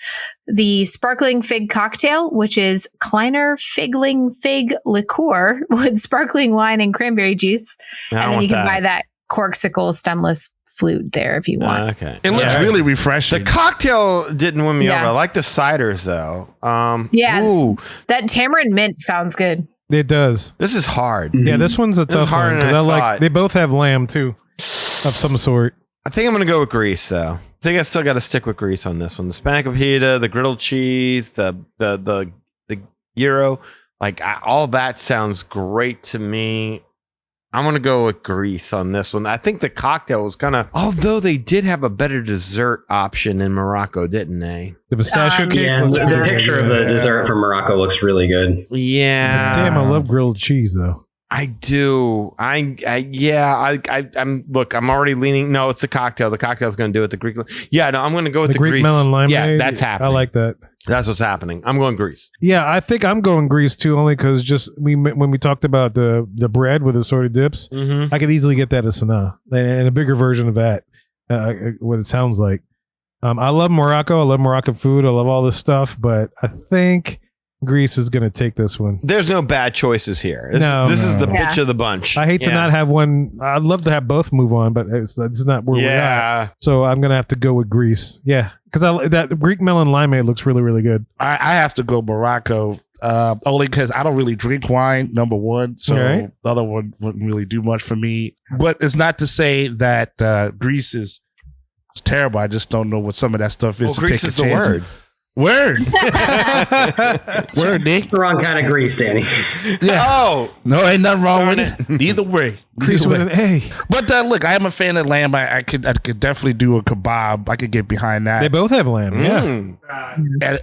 The Sparkling Fig Cocktail, which is Kleiner Figling Fig Liqueur with sparkling wine and cranberry juice. And then you can buy that corksicle stemless flute there if you want. Okay. It looks really refreshing. The cocktail didn't win me over. I like the ciders though. Ooh, that tamarind mint sounds good. It does. this is hard. Yeah, this one's a This is tough harder one than because I I like. thought. They both have lamb too, of some sort. I think I'm gonna go with Greece though. I think I still got to stick with Greece on this one. The spanakopita, the griddled cheese, the gyro, all that sounds great to me. I'm gonna go with Greece on this one. I think the cocktail was although they did have a better dessert option in Morocco, didn't they? The pistachio cake. Yeah, looks the really picture good. of the dessert from Morocco looks really good. Yeah. Damn, I love grilled cheese though. I do. I'm already leaning. No, it's the cocktail. The cocktail's going to do it. The Greek. Yeah, no, I'm going to go with the Greek Greece. melon limeade. Yeah, that's happening. I like that. That's what's happening. I'm going Greece. Yeah, I think I'm going Greece too, only because when we talked about the bread with assorted dips, Mm-hmm. I could easily get that at Sanaa and a bigger version of that. What it sounds like. I love Morocco. I love Moroccan food. I love all this stuff, but I think Greece is going to take this one. There's no bad choices here. This No. is the bitch of the bunch. I hate to not have one. I'd love to have both move on, but it's not where we're at. So I'm going to have to go with Greece. Yeah, because that Greek melon limeade looks really, really good. I have to go Morocco only because I don't really drink wine, number one. So Right. the other one wouldn't really do much for me. But it's not to say that Greece is terrible. I just don't know what some of that stuff is. Well, to Greece take a is the chance. word. Word. Word, Nick. It's the wrong kind of grease, Danny. Yeah. Oh, No, ain't nothing wrong Darn with it. Either way. Greece Either with way. an A. But look, I am a fan of lamb. I could definitely do a kebab. I could get behind that. They both have lamb. Yeah. And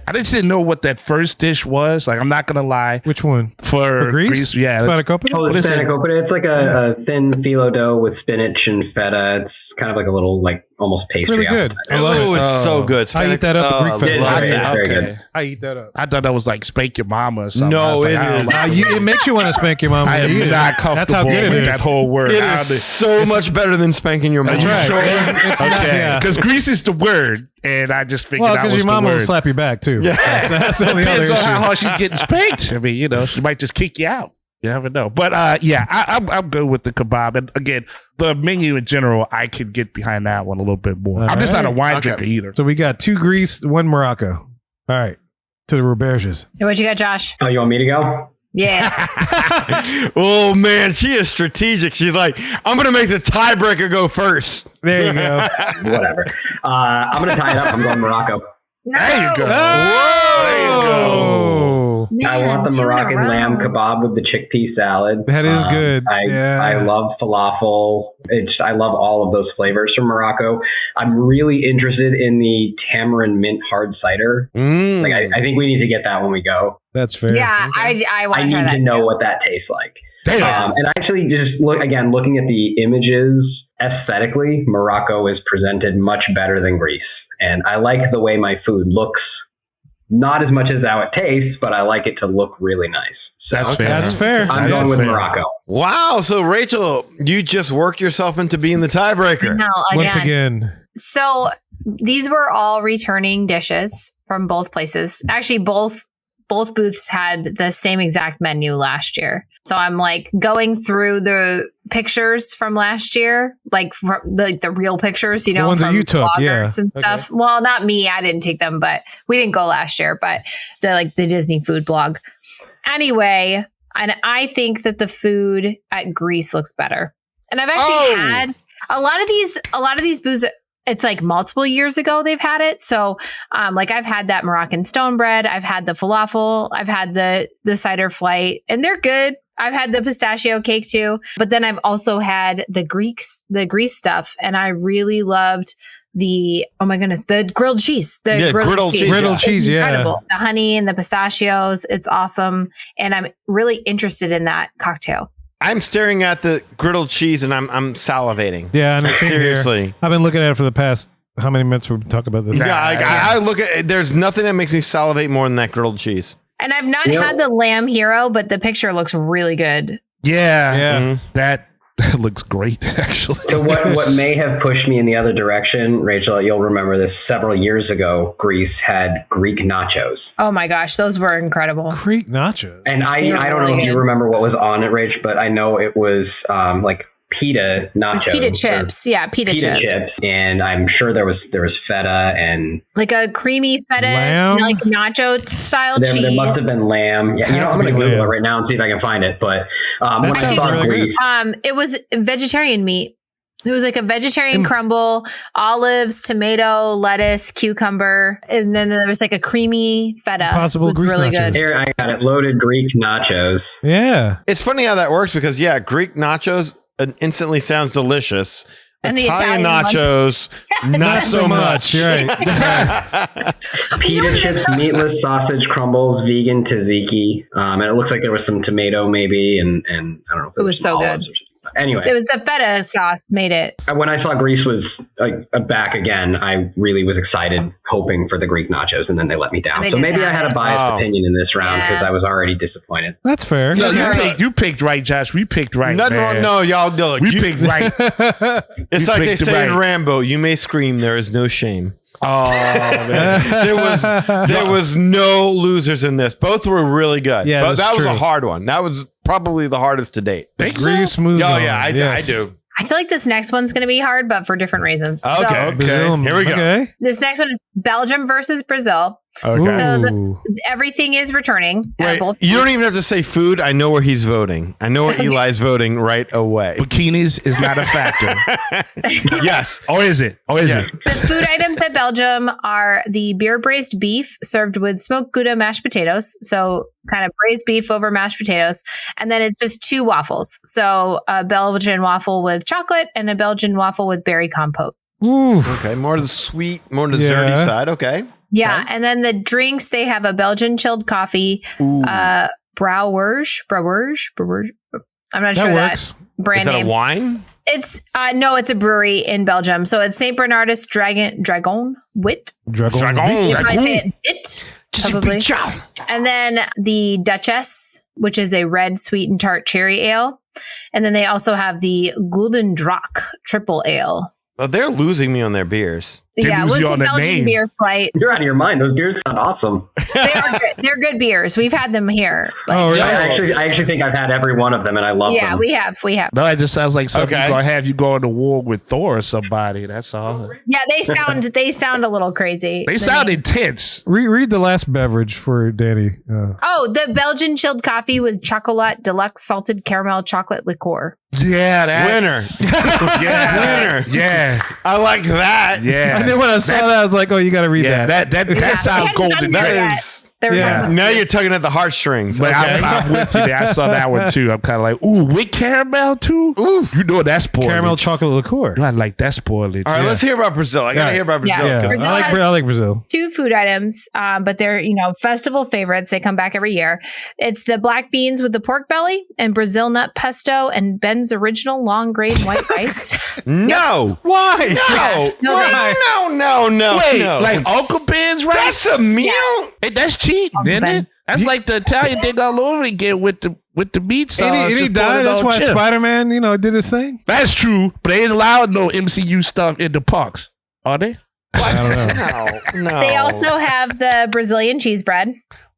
I just didn't know what that first dish was. Like, I'm not gonna lie. Which one? For Greece? yeah. Spanakopita? Oh, What the is it? spanakopita. It's like a thin phyllo dough with spinach and feta. It's kind of like a little, almost pastry. Really good. outside. I love oh, it. it's so good. I eat that up at Greek Fest. love Yeah, that. very Okay. good. I eat that up. I thought that was like spank your mama or something. No, I was like, it I don't is. like- It makes you want to spank your mom. I when you eat am it. not comfortable That's how good it with is. that whole word. It I is don't- so much better than spanking your mom. That's right. Sure. It's not- Okay, yeah. because Greece is the word, and I just figured Well, that because was your mom the will word. slap you back too. Yeah. That's the only other Depends on how issue. hard she's getting spanked. I mean, she might just kick you out. You never know. But yeah, I'm good with the kebab. And again, the menu in general, I could get behind that one a little bit more. All I'm just not a right. wine Okay. drinker either. So we got 2 Greece, 1 Morocco. All right, to the Roberges. What you got, Josh? Oh, you want me to go? Yeah. Oh man, she is strategic. She's like, I'm gonna make the tiebreaker go first. There you go. Whatever. I'm going to tie it up. I'm going Morocco. There you go. Oh, I want the Moroccan lamb kebab with the chickpea salad. that is good. I love falafel. I love all of those flavors from Morocco. I'm really interested in the tamarind mint hard cider. Mm. I think we need to get that when we go. That's fair. Yeah, I want I to try need that. to know what that tastes like. Damn. And actually, just looking at the images aesthetically, Morocco is presented much better than Greece. And I like the way my food looks, not as much as how it tastes, but I like it to look really nice. So That's fair. That's fair. I'm That's going with fair. Morocco. Wow. So Rachel, you just worked yourself into being the tiebreaker. No, Once again, So these were all returning dishes from both places. Actually, both booths had the same exact menu last year. So I'm going through the pictures from last year, the real pictures, The ones that from you took, yeah. bloggers and stuff. Well, not me, I didn't take them, but we didn't go last year. But the Disney food blog. Anyway, and I think that the food at Greece looks better. And I've actually had a lot of these booths. It's multiple years ago they've had it. So I've had that Moroccan stone bread. I've had the falafel. I've had the cider flight, and they're good. I've had the pistachio cake too. But then I've also had the Greece stuff, and I really loved the grilled cheese. Griddled cheese. Griddled cheese, yeah. Incredible. The honey and the pistachios. It's awesome. And I'm really interested in that cocktail. I'm staring at the griddled cheese and I'm salivating. Yeah, and seriously. I've been looking at it for the past how many minutes we've been talking about this? Yeah, I look at it. There's nothing that makes me salivate more than that griddled cheese. And I've not had the lamb hero, but the picture looks really good. Yeah. That looks great, actually. So what may have pushed me in the other direction, Rachel, you'll remember this, several years ago, Greece had Greek nachos. Oh my gosh, those were incredible. Greek nachos. And I don't know if you remember what was on it, Rach, but I know it was like pita nachos. It was pita chips. Yeah, pita chips. And I'm sure there was feta and like a creamy feta, lamb? like nacho style cheese. There must have been lamb. Yeah, I'm going to Google it right now and see if I can find it. But when I saw Greece, it was vegetarian meat. It was like a vegetarian crumble, olives, tomato, lettuce, cucumber, and then there was like a creamy feta. Possible it was Greek really nachos. good. Here, I got it. Loaded Greek nachos. Yeah. It's funny how that works because, Greek nachos instantly sounds delicious. And the Italian nachos, not so much. Right. Pita chips, meatless sausage crumbles, vegan tzatziki. And it looks like there was some tomato maybe, and I don't know. It was so good. Anyway, it was the feta sauce made it. When I saw Greece was back again, I really was excited, hoping for the Greek nachos, and then they let me down. So maybe I had a biased opinion in this round because I was already disappointed. That's fair. No, you picked right, Josh. We picked right. No, y'all do it. We picked right. It's like they say in Rambo: "You may scream, there is no shame." Oh man, there was no losers in this. Both were really good. Yeah, but that was true. a hard one. That was probably the hardest to date. Grease moves. Oh on. yeah, I Yes. do. I feel like this next one's going to be hard, but for different reasons. Okay, Brazil. here we go. Okay. This next one is Belgium versus Brazil. Okay. So everything is returning. Wait, both you don't groups. even have to say food. I know where he's voting. I know where Eli's voting right away. Bikinis is not a factor. Yes. Or is it? The food items at Belgium are the beer braised beef served with smoked Gouda mashed potatoes. So kind of braised beef over mashed potatoes. And then it's just 2 waffles. So a Belgian waffle with chocolate and a Belgian waffle with berry compote. Ooh. Okay, more to the sweet, more to the desserty side. Okay. Yeah. Okay. And then the drinks, they have a Belgian chilled coffee, Brouwerge. I'm not sure works. that brand Is that name. a wine? It's no, it's a brewery in Belgium. So it's St. Bernardus Dragon Wit. Dragon. If I say it, probably. And then the Duchess, which is a red, sweet, and tart cherry ale. And then they also have the Gulden Draak triple ale. Oh, they're losing me on their beers. They Yeah, lose well, you it's a on the Belgian name. beer flight. You're out of your mind. Those beers sound awesome. They're good beers. We've had them here. Oh, really? I actually think I've had every one of them, and I love them. Yeah, we have. No, it just sounds like something Okay. gonna have you going to war with Thor or somebody. That's all. Yeah, they sound a little crazy. They sound intense. Read the last beverage for Danny. Oh, the Belgian chilled coffee with chocolat deluxe salted caramel chocolate liqueur. Yeah, that's Winner. Winner. Yeah. I like that. Yeah. And then when I saw that, I was like, "Oh, you got to read Yeah, that." that We sounds hadn't golden. gotten That there yet. is. They were Yeah. talking about Now you're tugging at the heartstrings. But Okay. I'm with you there. I saw that one too. I'm kind of like, ooh, with caramel too? Ooh. You know that's spoilage. Caramel chocolate liqueur. I like that spoilage. All right, let's hear about Brazil. I got to hear about Brazil. Yeah. 'cause- Brazil I has- like Brazil. 2 food items, but they're, festival favorites. They come back every year. It's the black beans with the pork belly and Brazil nut pesto and Ben's original long grain white rice. No. Why? No. No, Why? No. Wait, no. like Uncle Ben's rice? That's a meal? Hey, that's cheap, isn't Ben. it? That's like the Italian thing all over again with the meat sauce. And he just died. poured it That's on why chips. Spider-Man, did his thing. That's true, but they ain't allowed no MCU stuff in the parks, are they? I don't know. No. They also have the Brazilian cheese bread.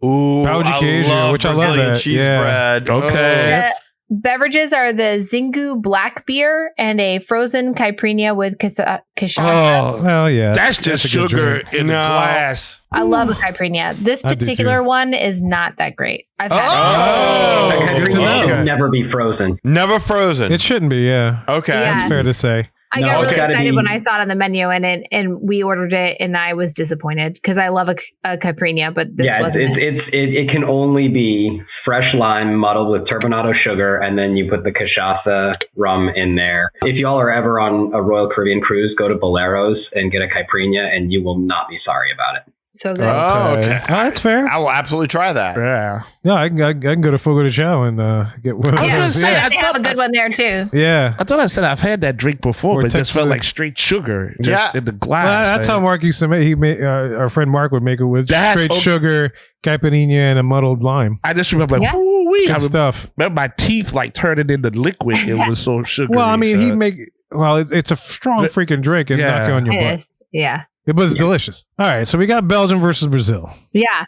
Ooh, Pão de queijo, which I love Brazilian that. cheese Yeah. bread. Okay. The beverages are the Zingu black beer and a frozen caipirinha with cachaça. Oh, Well, yeah. that's just a good sugar drink. in the No. glass. I love a caipirinha. This I do particular too. one is not that great. I've had Oh, That good to caipirinha know. should never be frozen. Never frozen. It shouldn't be, yeah. Okay. Yeah. That's fair to say. I No, got it's really gotta excited be- when I saw it on the menu and we ordered it and I was disappointed because I love a caipirinha, but this wasn't it. It can only be fresh lime muddled with turbinado sugar, and then you put the cachaça rum in there. If y'all are ever on a Royal Caribbean cruise, go to Bolero's and get a caipirinha, and you will not be sorry about it. So good. Oh, okay. Oh, that's fair. I will absolutely try that. Yeah. No, I can go to Fogo de Chao and get one of Yeah, those. say, Yeah. they have a good one there too. Yeah. I thought I said I've had that drink before, Or but it just felt Texas. like straight sugar just Yeah. in the glass. Well, that's how Mark used to make. He made our friend Mark would make it with That's straight okay. sugar, caipirinha, and a muddled lime. I just remember like, Yeah. ooh-wee. Good I stuff. remember my teeth like turning into liquid. It was so sugary. Well, I mean, so- he make. Well, it's a strong freaking drink and Yeah. knock it on your It butt. is. Yeah. It was delicious. All right, so we got Belgium versus Brazil. Yeah.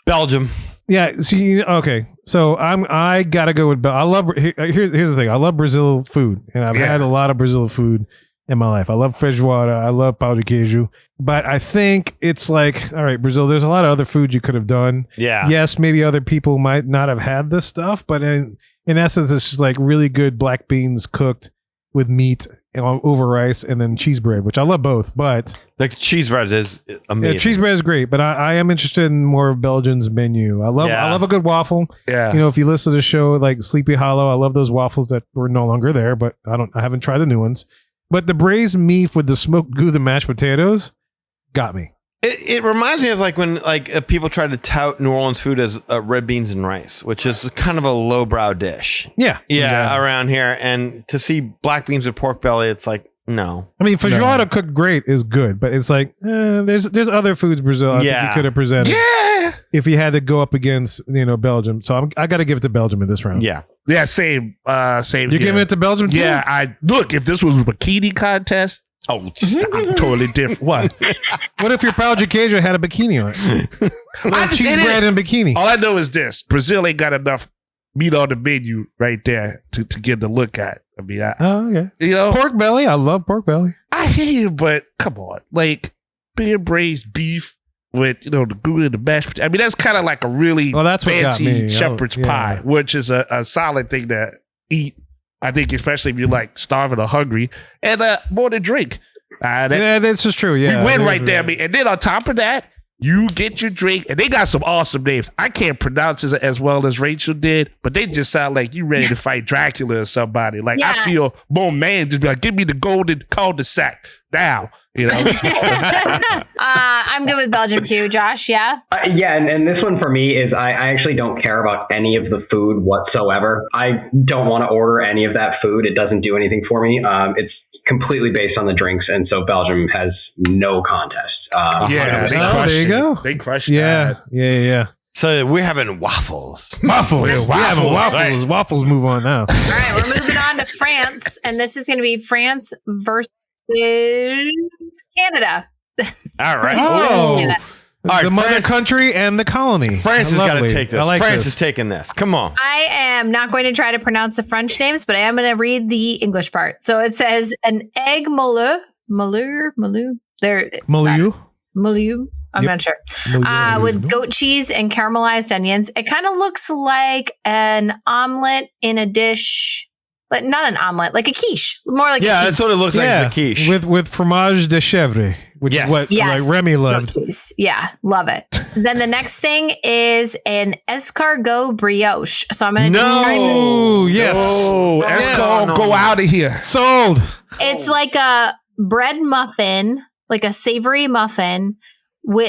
Belgium. Yeah. See, okay. So I gotta go with I love. Here's the thing. I love Brazil food, and I've Yeah. had a lot of Brazil food in my life. I love feijoada. I love pão de queijo. But I think it's like, all right, Brazil. There's a lot of other food you could have done. Yeah. Yes, maybe other people might not have had this stuff, but in essence, it's just like really good black beans cooked with meat over rice and then cheese bread, which I love both. But The cheese bread is amazing. yeah, cheese bread is great. But I am interested in more of Belgium's menu. I love a good waffle. yeah. You know, if you listen to the show like Sleepy Hollow, I love those waffles that were no longer there, but I haven't tried the new ones. But the braised meat with the smoked gouda mashed potatoes got me. It reminds me of like when people try to tout New Orleans food as red beans and rice, which is kind of a lowbrow dish. Yeah. Yeah, around here. And to see black beans with pork belly, it's like, no. I mean, feijoada cooked great is good, but it's like there's other foods Brazil I think you could have presented if you had to go up against Belgium. So I got to give it to Belgium in this round. Yeah. Yeah, same. Same. You're here. giving it to Belgium too? Yeah, I look. If this was a bikini contest, stop. Totally different. What? What if your pão de queijo had a bikini on it? Like cheese bread and bikini. All I know is this: Brazil ain't got enough meat on the menu right there to get the look at. I mean, Oh, okay. you know, Pork belly. I love pork belly. I hear you, but come on, like beer braised beef with the gouda and the mashed potato. I mean, that's kind of like a really Well, that's what got fancy me. shepherd's Yeah. pie, which is a solid thing to eat. I think, especially if you're like starving or hungry, and more to drink. Yeah, this is true. Yeah, we win it is right there. I really- mean, and then on top of that, you get your drink, and they got some awesome names. I can't pronounce it as well as Rachel did, but they just sound like you ready to fight Dracula or somebody. Like I Yeah. feel more man just be like, give me the golden cul-de-sac now. I'm good with Belgium too, Josh. Yeah. Yeah, and this one for me is I actually don't care about any of the food whatsoever. I don't want to order any of that food. It doesn't do anything for me. It's completely based on the drinks, and so Belgium has no contest. Yeah, they Oh, crushed there you it. go. They crushed Yeah, that. yeah. So we're having waffles. Waffles. Yeah, We having waffles. waffles. Waffles move on now. All right, we're moving on to France, and this is going to be France versus Canada. All right. Oh. Canada. All right, The mother France- country and the colony. France has got to Lovely. take this. I like France this. is taking this. Come on. I am not going to try to pronounce the French names, but I am going to read the English part. So it says an egg moulu. There, Milieu. moulu. I'm Yep. not sure. Milieu. With goat cheese and caramelized onions. It kind of looks like an omelet in a dish, but not an omelet, like a quiche. More like a Yeah, quiche. that's what it looks like. Yeah, It's a quiche. with fromage de chèvre, which Yes. is what Yes. like Remy Goat loved. cheese. Yeah, love it. Then the next thing is an escargot brioche. So I'm going to describe it. Oh yes, Oh, Yes. Esco, go out of here. sold. It's like a bread muffin, like a savory muffin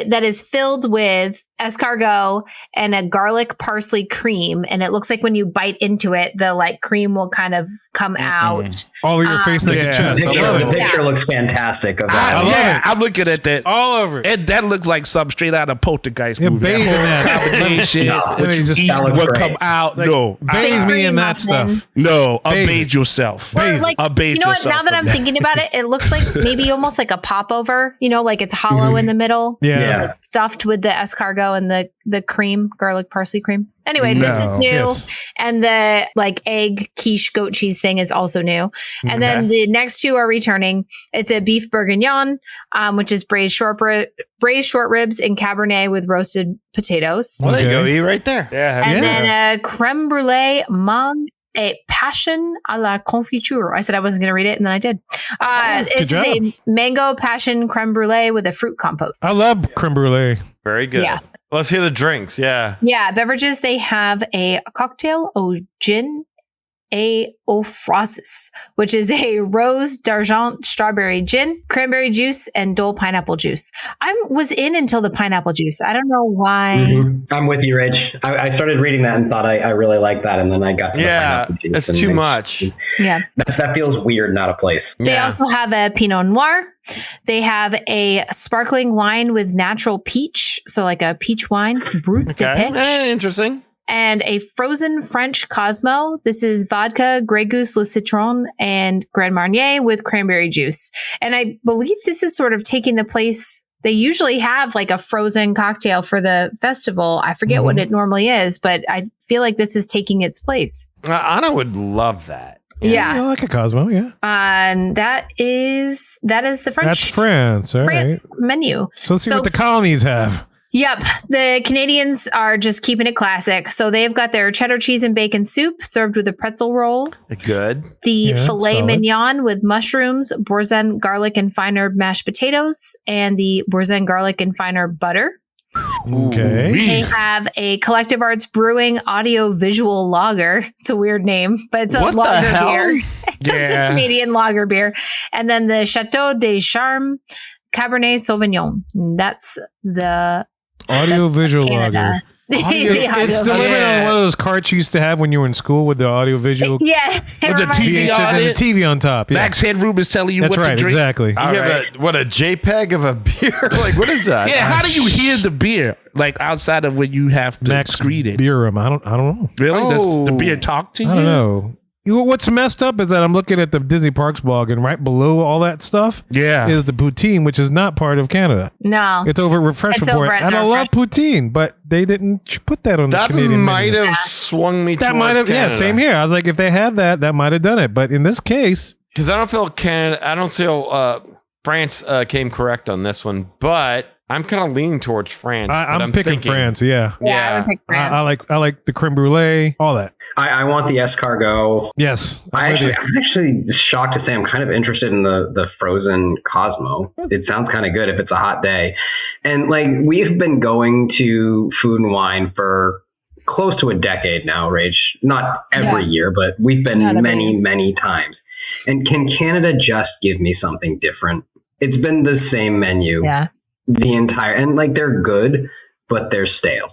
that is filled with escargot and a garlic parsley cream. And it looks like when you bite into it, the like cream will kind of come out. All over your face, neck, and Yeah. chest. I love The it. picture looks fantastic of that. love Yeah, it. I'm looking at that. All over it. And that looks like something straight out of Poltergeist Yeah, movie. bathe in that. Combination, No. what Let me you just- eat, that looks what great. come out. Like, No, bathe me Savory in that muffin. stuff. no, Bathe. abase yourself. Or Bathe. like, Abase you know what? yourself Now that from I'm that. thinking about it, it looks like maybe almost like a popover, like it's hollow in the middle. Yeah. Yeah. Like stuffed with the escargot and the cream, garlic parsley cream. Anyway, this is No. new. Yes. And the like egg quiche goat cheese thing is also new. And then the next two are returning. It's a beef bourguignon, which is braised short ribs and cabernet with roasted potatoes. Well, there you Okay. go. Eat right there. Yeah, And then a creme brulee a passion à la confiture. I said I wasn't going to read it, and then I did. This is a mango passion creme brulee with a fruit compote. I love creme brulee. Very good. Yeah. Let's hear the drinks. Yeah. Yeah, beverages. They have a cocktail au gin et aux fraises, which is a rose d'argent strawberry gin, cranberry juice, and Dole pineapple juice. I was in until the pineapple juice. I don't know why. Mm-hmm. I'm with you, Rich. I started reading that and thought I really liked that, and then I got to the pineapple juice. That's too much. Yeah. That feels weird, not a place. They also have a Pinot Noir. They have a sparkling wine with natural peach, so like a peach wine, Brut de Peach. Interesting. And a frozen French Cosmo. This is vodka, Grey Goose, Le Citron, and Grand Marnier with cranberry juice. And I believe this is sort of taking the place. They usually have like a frozen cocktail for the festival. I forget what it normally is, but I feel like this is taking its place. Anna would love that. Yeah. I like a Cosmo, yeah. And that is the French. That's France, all right. Menu. So let's see what the colonies have. Yep. The Canadians are just keeping it classic. So they've got their cheddar cheese and bacon soup served with a pretzel roll. Good. The filet mignon with mushrooms, boursin garlic and fine herb mashed potatoes, and the boursin garlic and fine herb butter. Okay. They have a Collective Arts Brewing audio visual lager. It's a weird name, but it's a lager beer. It's a Canadian lager beer. And then the Chateau des Charmes Cabernet Sauvignon. That's the audio visual lager. It's delivered on one of those carts you used to have when you were in school with the audio visual. Yeah. With the TV on and it. the TV on top. Yeah. Max Headroom is telling you That's what right, to drink. Exactly. You have a JPEG of a beer? Like, what is that? Yeah, how do you hear the beer? Like outside of when you have to Max screen it. Beer room. I don't know. Really? Oh. Does the beer talk to you? I don't know. What's messed up is that I'm looking at the Disney Parks blog, and right below all that stuff is the poutine, which is not part of Canada. No. It's over at Refresh Report. And I love poutine, but they didn't put that on the Canadian That might menu. have swung me That towards might have, Canada. same here. I was like, if they had that, that might have done it. But in this case, because I don't feel France came correct on this one, but I'm kind of leaning towards France. I'm picking France. Yeah. Yeah, I would pick France. I like the creme brulee, all that. I want the escargot. Yes. I'm actually shocked to say I'm kind of interested in the frozen Cosmo. It sounds kind of good if it's a hot day. And like, we've been going to Food and Wine for close to a decade now, Rach. Not every year, but we've been many times. And can Canada just give me something different? It's been the same menu the entire, and like, they're good, but they're stale.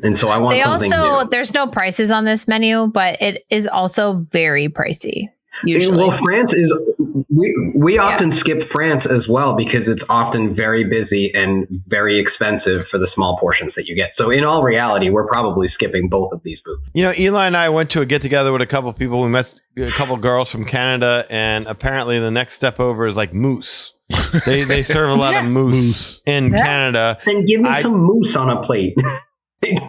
And so I want something new. There's no prices on this menu, but it is also very pricey. Usually. Well, France is, we often skip France as well because it's often very busy and very expensive for the small portions that you get. So in all reality, we're probably skipping both of these booths. You know, Eli and I went to a get together with a couple of people. We met a couple of girls from Canada, and apparently the next step over is like moose. They serve a lot of moose in Canada. Then give me some moose on a plate.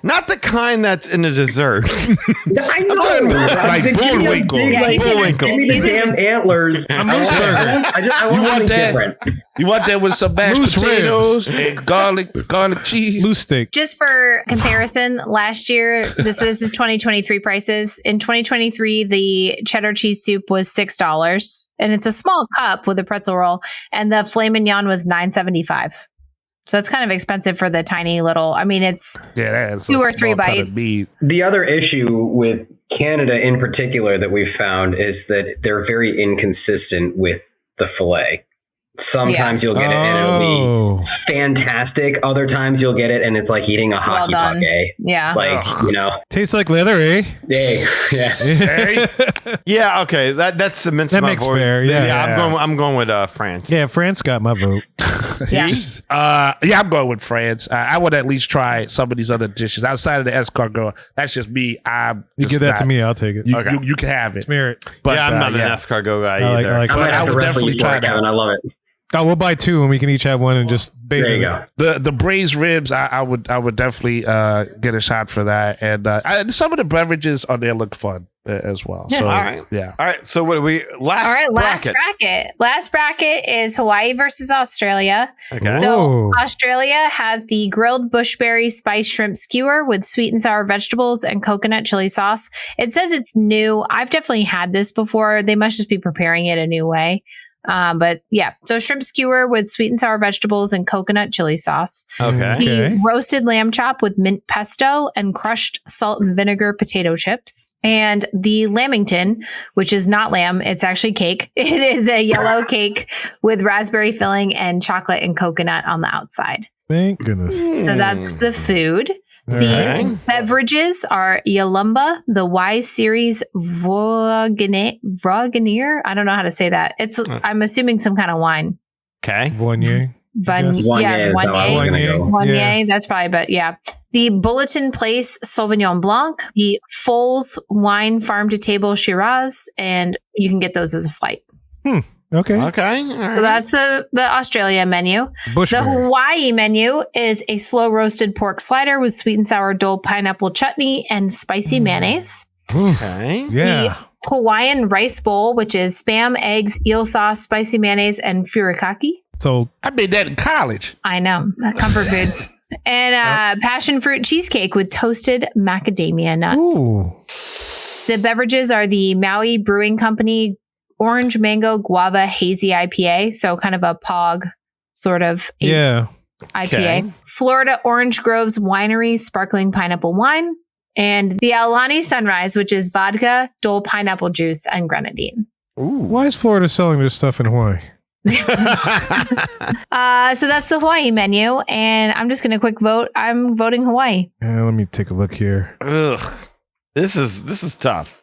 Not the kind that's in a dessert. I know. Like Bullwinkle. Bullwinkle. Give me the damn antlers. I want something different. You want that with some mashed potatoes and garlic cheese? Loose steak. Just for comparison, last year, this is 2023 prices. In 2023, the cheddar cheese soup was $6, and it's a small cup with a pretzel roll, and the filet mignon was $9.75. So it's kind of expensive for the tiny little. I mean, it's 2 or 3 bites. The other issue with Canada in particular that we've found is that they're very inconsistent with the filet. Sometimes you'll get it and it'll be fantastic. Other times you'll get it and it's like eating a hockey puck, eh? Yeah. Like, you know. Tastes like leather, eh? Yeah. Yeah, okay. That cements my makes vote. fair. Yeah. I'm going with France. Yeah, France got my vote. I'm going with France. I would at least try some of these other dishes outside of the escargot. That's just me. You give that to me, I'll take it. You can have it. Smear it. But I'm not an escargot guy either. I would definitely try that. I love it. Oh, we'll buy 2 and we can each have one and just bathe There you in go. it. The braised ribs, I would definitely get a shot for that. And some of the beverages on there look fun. as well. Yeah. So, All right. yeah. All right. So what do we last bracket? Last bracket is Hawaii versus Australia. Okay. So Oh. Australia has the grilled bushberry spice shrimp skewer with sweet and sour vegetables and coconut chili sauce. It says it's new. I've definitely had this before. They must just be preparing it a new way. But yeah, so shrimp skewer with sweet and sour vegetables and coconut chili sauce. Okay. The roasted lamb chop with mint pesto and crushed salt and vinegar potato chips. And the lamington, which is not lamb, it's actually cake. It is a yellow cake with raspberry filling and chocolate and coconut on the outside. Thank goodness. So that's the food. All The right. beverages are Yalumba, the Y Series Vroganier. I don't know how to say that. I'm assuming some kind of wine. Okay. Voignier. Vanier. Is how I was gonna go. Vanier, that's probably, but yeah. The Bulletin Place Sauvignon Blanc, the Foles Wine Farm to Table Shiraz, and you can get those as a flight. Okay. Okay. All right. So that's the Australia menu. The Bushberry. Hawaii menu is a slow roasted pork slider with sweet and sour dole pineapple chutney and spicy mayonnaise. Okay. Yeah. The Hawaiian rice bowl, which is spam, eggs, eel sauce, spicy mayonnaise, and furikake. So I made that in college. I know, comfort food. And passion fruit cheesecake with toasted macadamia nuts. ooh. The beverages are the Maui Brewing Company Orange Mango Guava Hazy IPA. So kind of a POG sort of Yeah. IPA. Okay. Florida Orange Groves Winery Sparkling Pineapple Wine. And the Aulani Sunrise, which is vodka, Dole pineapple juice, and grenadine. Why is Florida selling this stuff in Hawaii? So that's the Hawaii menu. And I'm just going to quick vote. I'm voting Hawaii. Let me take a look here. Ugh. This is tough.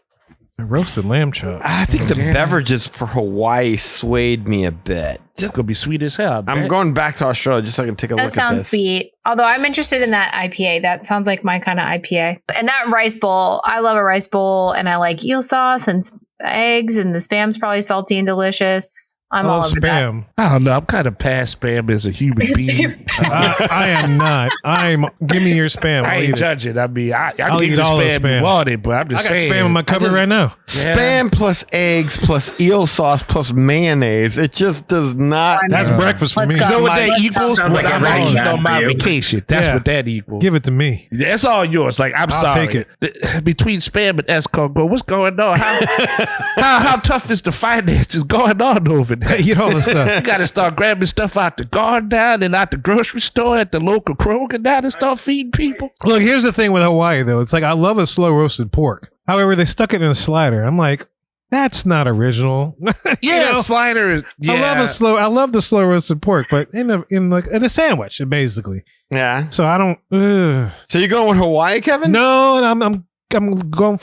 A roasted lamb chop. I think the beverages for Hawaii swayed me a bit. It's gonna be sweet as hell. I'm going back to Australia just so I can take a look That at this. sounds sweet. Although I'm interested in that IPA. That sounds like my kind of IPA. And that rice bowl, I love a rice bowl, and I like eel sauce and eggs, and the spam's probably salty and delicious. I'm all over that. spam. I don't know. I'm kind of past spam as a human being. I am not. Give me your spam. I I'll ain't eat it. judging. I mean, I I'll give eat you the all the spam spam. you wanted, but I'm I just got saying. spam in my cupboard right now. Yeah. Spam plus eggs plus eel sauce plus mayonnaise. It just does not. That's breakfast for Let's me. go. You know what Let's that go. equals? Sounds What like I'm a eating bad on my for you. vacation. That's Yeah. what that equals. Give it to me. That's all yours. Like, I'm I'll sorry. take Between spam and escargot, what's going on? How tough is the finances going on over there? Eat all this You stuff. got to start grabbing stuff out the garden down and out the grocery store at the local Kroger down and start feeding people. Look, here's the thing with Hawaii, though. It's like I love a slow roasted pork. However, they stuck it in a slider. I'm like, that's not original. Yeah, You know? slider is. Yeah. I love the slow roasted pork, but in a sandwich, basically. Yeah. So I don't. So you're going with Hawaii, Kevin? No, and I'm going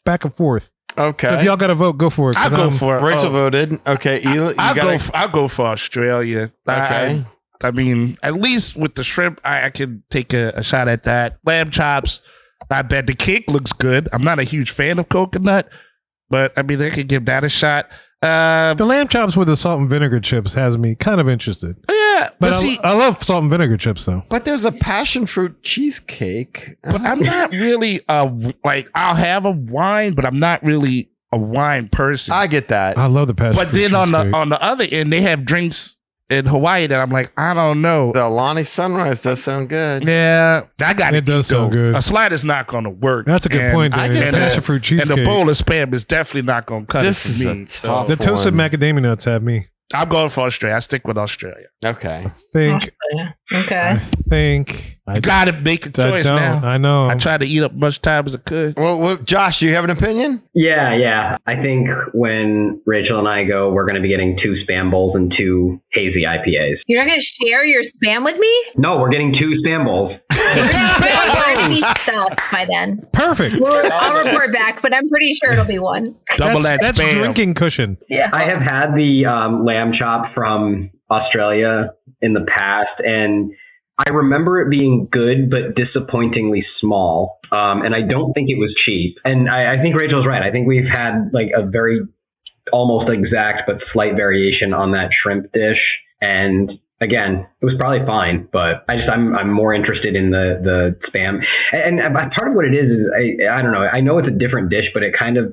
back and forth. Okay. If y'all got to vote, go for it. 'cause I'll go I'm- for it. Rachel voted. Okay. I'll go for Australia. Okay. I mean, at least with the shrimp, I can take a shot at that. Lamb chops, not bad. The cake looks good. I'm not a huge fan of coconut, but I mean, I could give that a shot. The lamb chops with the salt and vinegar chips has me kind of interested. Yeah, But see, I love salt and vinegar chips, though. But there's a passion fruit cheesecake. but I'm not really like I'll have a wine, but I'm not really a wine person. I get that. I love the passion But fruit then on cheesecake. the other end, they have drinks in Hawaii that I'm like, I don't know. The Alani Sunrise does sound good. Yeah, I got It does sound good. A slider's not going to work. That's a good And- point, I Danny. get The that. passion fruit And cheesecake. the bowl of spam is definitely not going to cut This it is for a me. tough The toasted one. macadamia nuts have me. I'm going for Australia. I stick with Australia. Okay. Think. Okay. I got to make a choice now. I know. I tried to eat up much time as I could. Well, Josh, do you have an opinion? Yeah. I think when Rachel and I go, we're going to be getting 2 spam bowls and 2 hazy IPAs. You're not going to share your spam with me? No, we're getting 2 spam bowls. We're going to be stuffed by then. Perfect. I'll report back, but I'm pretty sure it'll be one. Double That's spam. drinking cushion. Yeah. I have had the lamb chop from Australia in the past, and I remember it being good but disappointingly small. And I don't think it was cheap. And I think Rachel's right. I think we've had like a very almost exact but slight variation on that shrimp dish. And again, it was probably fine, but I'm more interested in the spam. And part of what it is I don't know. I know it's a different dish, but it kind of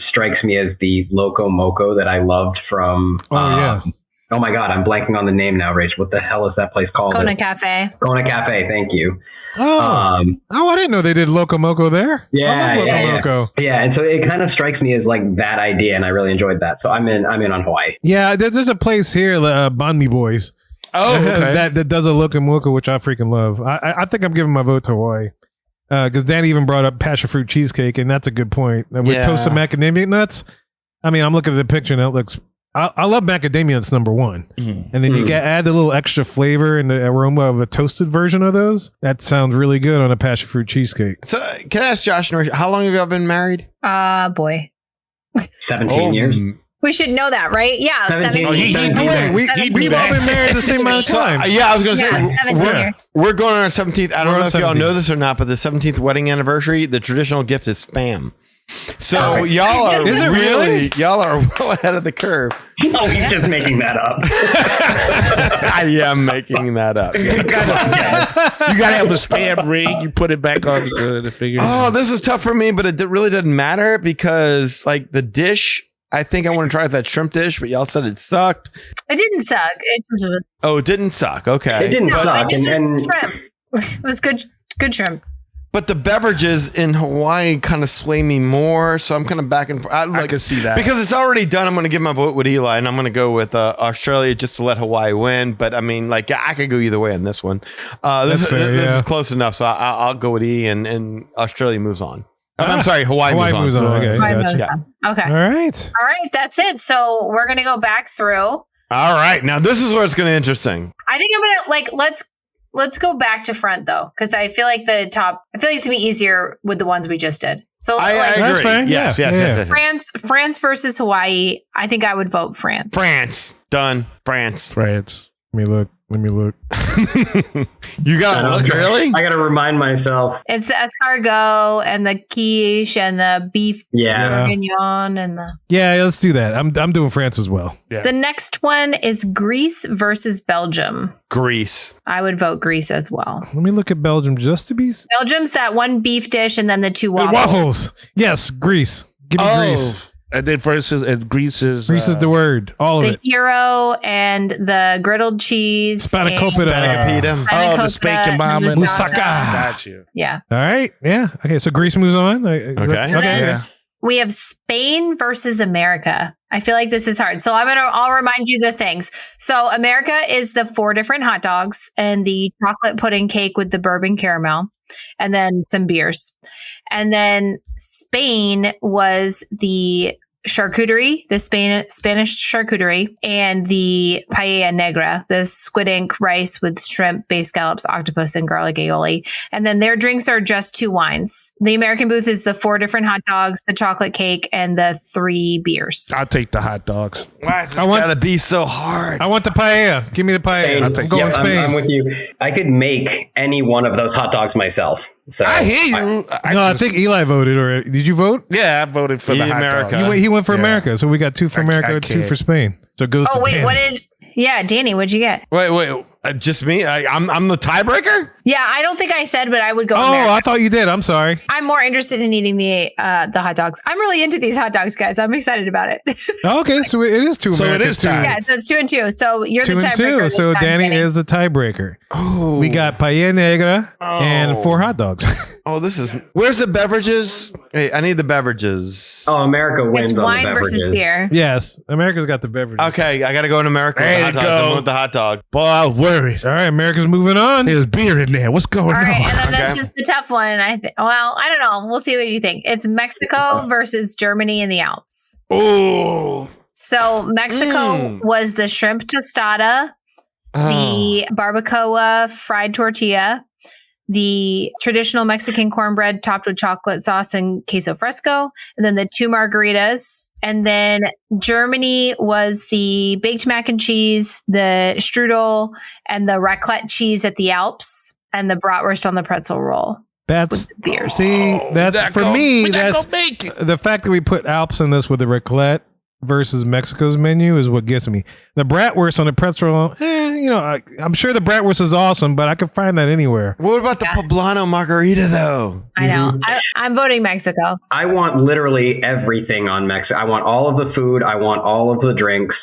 strikes me as the Loco Moco that I loved from. Oh my God, I'm blanking on the name now, Rach. What the hell is that place called? Kona Cafe. Kona Cafe, thank you. I didn't know they did Loco Moco there. Yeah, I love Loco Moco. Yeah, and so it kind of strikes me as like that idea, and I really enjoyed that. So I'm in on Hawaii. Yeah, there's a place here, Banh Mi Boys. Oh, okay. that does a Loco Moco, which I freaking love. I think I'm giving my vote to Hawaii. Because Danny even brought up passion fruit cheesecake, and that's a good point. With toasted macadamia nuts, I mean, I'm looking at the picture and it looks. I love macadamia nuts, number one, and then you add the little extra flavor and the aroma of a toasted version of those. That sounds really good on a passion fruit cheesecake. So, can I ask Josh and Rachel, how long have y'all been married? Boy, 17 years. we should know that, right? Yeah, 17. We've all been married the same amount of time. I was going to say 17 years. we're going on our 17th. I don't We're know on if y'all 17th. know this or not, but the 17th wedding anniversary, the traditional gift is spam. So y'all are Is it really? Y'all are well ahead of the curve. Oh, he's just making that up. I am making that up. You gotta have a spam ring. You put it back on the figures. Oh, this is tough for me, but it really doesn't matter because, like, the dish, I think I want to try that shrimp dish, but y'all said it sucked. It didn't suck. It just was. Oh, it didn't suck. Okay. It didn't No, suck. it just was shrimp. It was good shrimp. But the beverages in Hawaii kind of sway me more, so I'm kind of back and forth. I can see that. Because it's already done, I'm going to give my vote with Eli, and I'm going to go with Australia just to let Hawaii win. But I mean, like, I could go either way on this one. This is close enough, so I'll go with E, and Australia moves on. I'm sorry, Hawaii moves on. Okay, Hawaii gotcha. moves on. Okay. All right. All right. That's it. So we're going to go back through. All right, now this is where it's going to be interesting. I think I'm going to let's go back to front though. Cause I feel like it's going to be easier with the ones we just did. So I agree. That's fair. Yes. France versus Hawaii. I think I would vote France. France. Done. France. Let me look. You got to look, really? I got to remind myself. It's the escargot and the quiche and the beef bourguignon and the. Yeah, let's do that. I'm doing France as well. Yeah. The next one is Greece versus Belgium. Greece. I would vote Greece as well. Let me look at Belgium just to be. Belgium's that one beef dish and then the two waffles. Waffles. Yes, Greece. Give me Greece. And then versus Greece is The word. All of The it. hero and the griddled cheese. Spanakopita. Oh, the spanking bomb and Moussaka. Got you. Yeah. All right. Yeah. Okay. So Greece moves on. Okay. Then we have Spain versus America. I feel like this is hard. So I'll remind you the things. So America is the 4 different hot dogs and the chocolate pudding cake with the bourbon caramel and then some beers. And then Spain was the charcuterie, the Spanish charcuterie, and the paella negra, the squid ink rice with shrimp, bay scallops, octopus, and garlic aioli. And then their drinks are just 2 wines. The American booth is the 4 different hot dogs, the chocolate cake, and the 3 beers. I'll take the hot dogs. Why is it gotta be so hard? I want the paella. Give me the paella. Spain. I'm going Spain. I'm with you. I could make any one of those hot dogs myself. So I hear you. I think Eli voted already. Did you vote? Yeah, I voted for the hot America. dogs. He went for America. So we got 2 for America, 2 for Spain. So it goes to Danny. Danny, what'd you get? Wait. Just me? I'm the tiebreaker? Yeah, I don't think I said, but I would go Oh, America. I thought you did. I'm sorry. I'm more interested in eating the hot dogs. I'm really into these hot dogs, guys. I'm excited about it. Okay, so it is 2 So it Americas. is tied. Yeah, so it's 2 and 2. So you're 2 the and tiebreaker. 2. this So time, Danny is the tiebreaker. Oh. We got paella negra and 4 hot dogs. Oh, this is. Where's the beverages? Hey, I need the beverages. Oh, America wins It's on wine the versus beverages. beer. Yes, America's got the beverage. Okay, I gotta go in America with the There hot you dogs. go. I'm with the hot dog. Boy, I was worried. All right, America's moving on. There's beer in there. What's going All right, on? and then that's Okay. just the tough one. And I don't know. We'll see what you think. It's Mexico versus Germany in the Alps. Oh. So Mexico was the shrimp tostada, the barbacoa fried tortilla, the traditional Mexican cornbread topped with chocolate sauce and queso fresco, and then the 2 margaritas. And then Germany was the baked mac and cheese, the strudel, and the raclette cheese at the Alps, and the bratwurst on the pretzel roll. That's beers. see, that's for me. We gotta That's go make it. the fact that we put Alps in this with the raclette. versus Mexico's menu is what gets me. The bratwurst on the pretzel, I'm sure the bratwurst is awesome, but I could find that anywhere. What about the poblano margarita though? I know. I'm voting Mexico. I want literally everything on Mexico. I want all of the food. I want all of the drinks.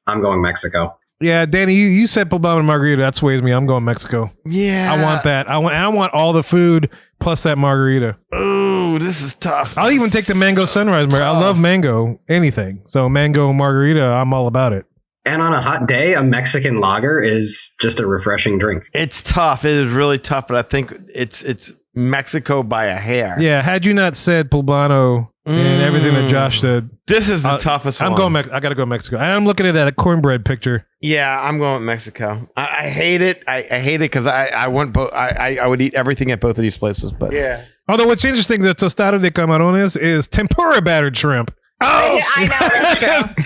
I'm going Mexico. Yeah, Danny, you said poblano margarita. That sways me. I'm going Mexico. Yeah, I want that. I want all the food plus that margarita. Oh, this is tough. I'll even take the mango sunrise margarita. I love mango, anything. So mango margarita, I'm all about it. And on a hot day, a Mexican lager is just a refreshing drink. It's tough. It is really tough, but I think it's Mexico by a hair. Yeah, had you not said poblano and everything that Josh said, this is the toughest one. I'm going. I got to go Mexico. And I'm looking at that cornbread picture. Yeah, I'm going with Mexico. I hate it. I hate it because I want both. I would eat everything at both of these places. But Yeah. Although what's interesting, the tostado de camarones is tempura battered shrimp. oh, I know. It's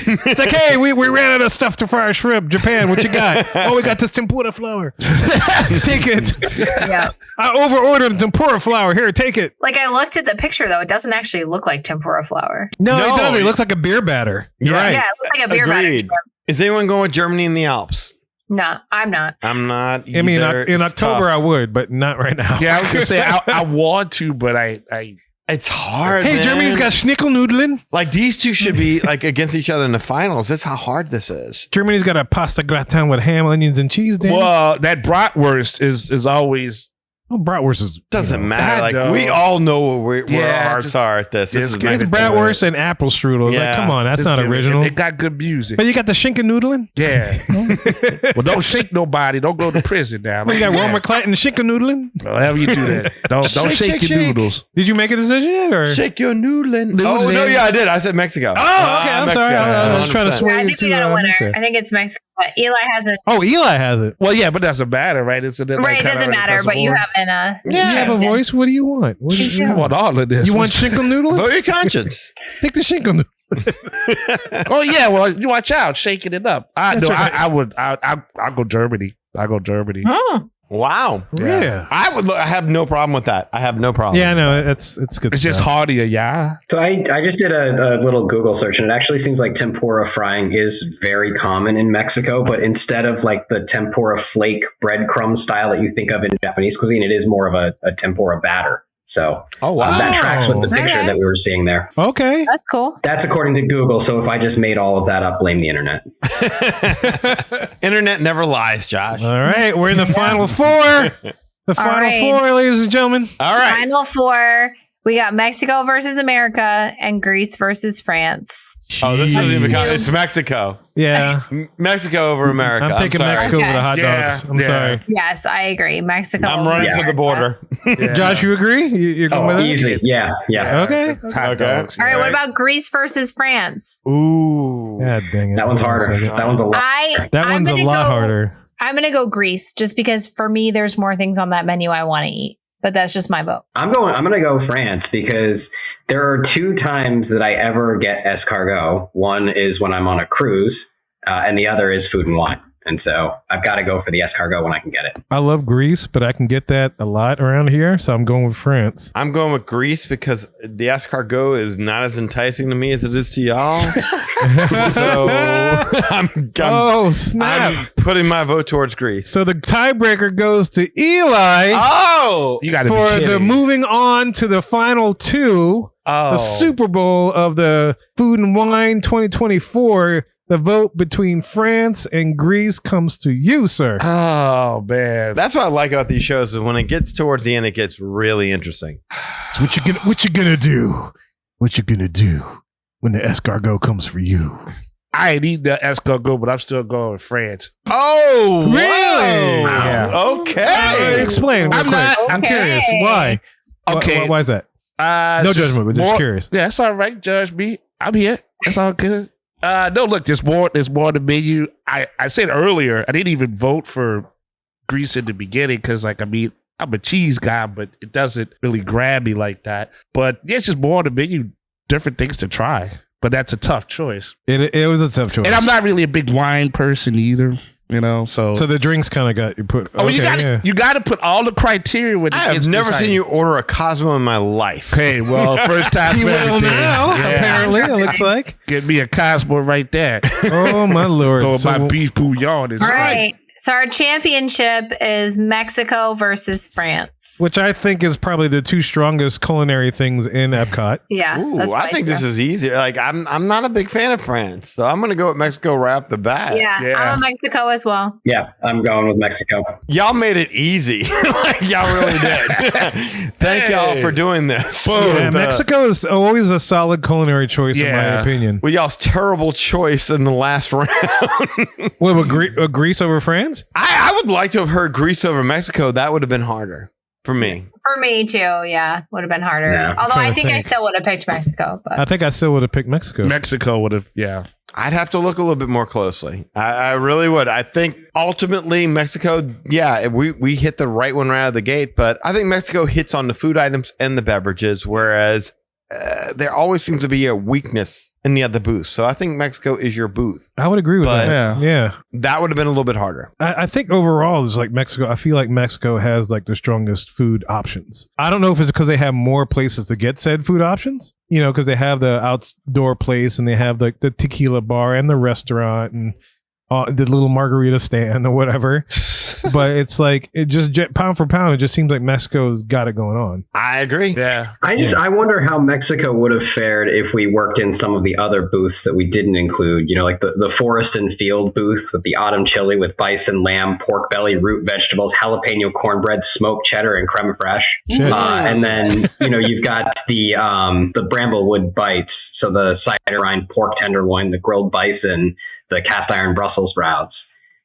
true. It's like, hey, we ran out of stuff to fry our shrimp. Japan, what you got? Oh, we got this tempura flour. Take it. Yeah. I over-ordered tempura flour. Here, take it. Like I looked at the picture though, it doesn't actually look like tempura flour. No, No. it doesn't. It looks like a beer batter. You're Yeah. right. Yeah, it looks like a beer batter agreed. shrimp. Is anyone going with Germany in the Alps? No, I'm not. I'm not. I mean, either. in It's October tough. I would, but not right now. Yeah, I was gonna say I want to, but I It's hard. Hey, man. Germany's got schnickelnudeln. like these two should be like against each other in the finals. That's how hard this is. Germany's got a pasta gratin with ham, onions, and cheese. Dan. well, that bratwurst is always Oh, bratwurst is Doesn't matter. I Like know. we all know where Yeah, our hearts just- are at this. This just is give It's it Mexico. bratwurst and apple strudel. It's Yeah. like, come on, that's just not give it- original. It got good music. But you got the schinkennudeln. Yeah. Well, don't shake nobody. Don't go to prison now. You got Roma Clayton schinkennudeln. However you do that. Don't Shake, shake shake, your shake. noodles. Did you make a decision yet, or? Shake your noodling. Noodling. Oh no, yeah, I did. I said Mexico. Oh, okay. I'm sorry. I was trying to 100%. sway I you think we to, got a winner. Mexico. I think it's Mexico. Eli hasn't. Oh, Eli has it. Well, yeah, but that doesn't matter, right? It's Right, it doesn't matter, but you haven't. You have a voice. What do you want? What do I want all of this. You want schinkennudeln? Vote your conscience. Take the schinkennudeln. Oh yeah, well, you watch out, shaking it up. That's right. I'll go Germany. I'll go Germany. Oh, Wow. Yeah. I would. I have no problem with that. I have no problem. Yeah, no, it's good. It's just stuff. hardier, yeah. So I just did a little Google search, and it actually seems like tempura frying is very common in Mexico, but instead of like the tempura flake breadcrumb style that you think of in Japanese cuisine, it is more of a tempura batter. So Oh wow. that tracks with the picture Okay. that we were seeing there. Okay. that's cool. That's according to Google. So if I just made all of that up, blame the internet. Internet never lies, Josh. All right, we're in the final four. The final right. four, ladies and gentlemen. All right. Final four. We got Mexico versus America and Greece versus France. Oh, this doesn't even count. Jeez. It's Mexico. Yeah, Mexico over America. I'm taking sorry. Mexico over the Okay. hot Yeah, dogs. I'm yeah. sorry. Yes, I agree. Mexico. I'm running to the border. Yeah. Josh, you agree? You're going Oh, with that? easy. Yeah. Okay. It's hot Okay. dogs. All right, All what right. about Greece versus France? Ooh. God dang it. That one's Hold on a harder. second. That one's a lot. That I'm one's a gonna lot go- harder. I'm gonna go Greece just because for me there's more things on that menu I want to eat. But that's just my vote. I'm going to go France because there are two times that I ever get escargot. One is when I'm on a cruise, and the other is food and wine. And so I've got to go for the escargot when I can get it. I love Greece, but I can get that a lot around here, so I'm going with France. I'm going with Greece because the escargot is not as enticing to me as it is to y'all. So Oh, snap. I'm putting my vote towards Greece. So the tiebreaker goes to Eli Oh, You got to be for kidding. the moving on to the final two, Oh. the Super Bowl of the Food and Wine 2024. The vote between France and Greece comes to you, sir. Oh man. that's what I like about these shows is when it gets towards the end, it gets really interesting. So what you gonna do? What you gonna do when the escargot comes for you? I ain't eating the escargot, but I'm still going with France. Oh, Really? whoa. Yeah. Okay. Explain. Real I'm quick. not- I'm Okay. curious. Why? Okay. Why is that? No No judgment, but just curious. Yeah, that's all right. Judge me. I'm here. That's all good. No, look, there's more in the menu. I said earlier, I didn't even vote for Greece in the beginning because, like, I mean, I'm a cheese guy, but it doesn't really grab me like that. But yeah, it's just more on the menu, different things to try. But that's a tough choice. It was a tough choice. And I'm not really a big wine person either. You know, so the drinks kind of got you put. Oh, you got to put all the criteria with. I have never seen you order a Cosmo in my life. Okay, well, first time You for will everything. now, apparently, it looks like. Get me a Cosmo right there. Oh, my Lord. Or So- my beef bouillon. Is All right. So our championship is Mexico versus France. Which I think is probably the two strongest culinary things in Epcot. Yeah. Ooh, that's I my think this idea. is easy. Like I'm not a big fan of France, so I'm gonna go with Mexico right off the bat. Yeah, I'm a Mexico as well. Yeah, I'm going with Mexico. Y'all made it easy. Like y'all really did. Thank y'all for doing this. Yeah, Mexico is always a solid culinary choice, in my Yeah. opinion. With y'all's terrible choice in the last round. What, with Greece over France? I would like to have heard Greece over Mexico. That would have been harder for me. For me too, yeah, would have been harder. Yeah. Although trying I to think I think. still would have picked Mexico. But I think I still would have picked Mexico. Mexico would have, I'd have to look a little bit more closely. I really would. I think ultimately Mexico, we hit the right one right out of the gate, but I think Mexico hits on the food items and the beverages, whereas there always seems to be a weakness in the other booth. So I think Mexico is your booth. I would agree with But- that. Yeah. That would have been a little bit harder. I think overall, it's like Mexico. I feel like Mexico has like the strongest food options. I don't know if it's because they have more places to get said food options, you know, because they have the outdoor place and they have like the tequila bar and the restaurant and the little margarita stand or whatever. But it's like, it just pound for pound, it just seems like Mexico's got it going on. I agree. yeah. I wonder how Mexico would have fared if we worked in some of the other booths that we didn't include. You know, like the forest and field booth with the autumn chili with bison, lamb, pork belly, root vegetables, jalapeno cornbread, smoked cheddar, and creme fraiche. Shit. And then you've got the Bramblewood bites, so the cider rind pork tenderloin, the grilled bison, the cast iron Brussels sprouts.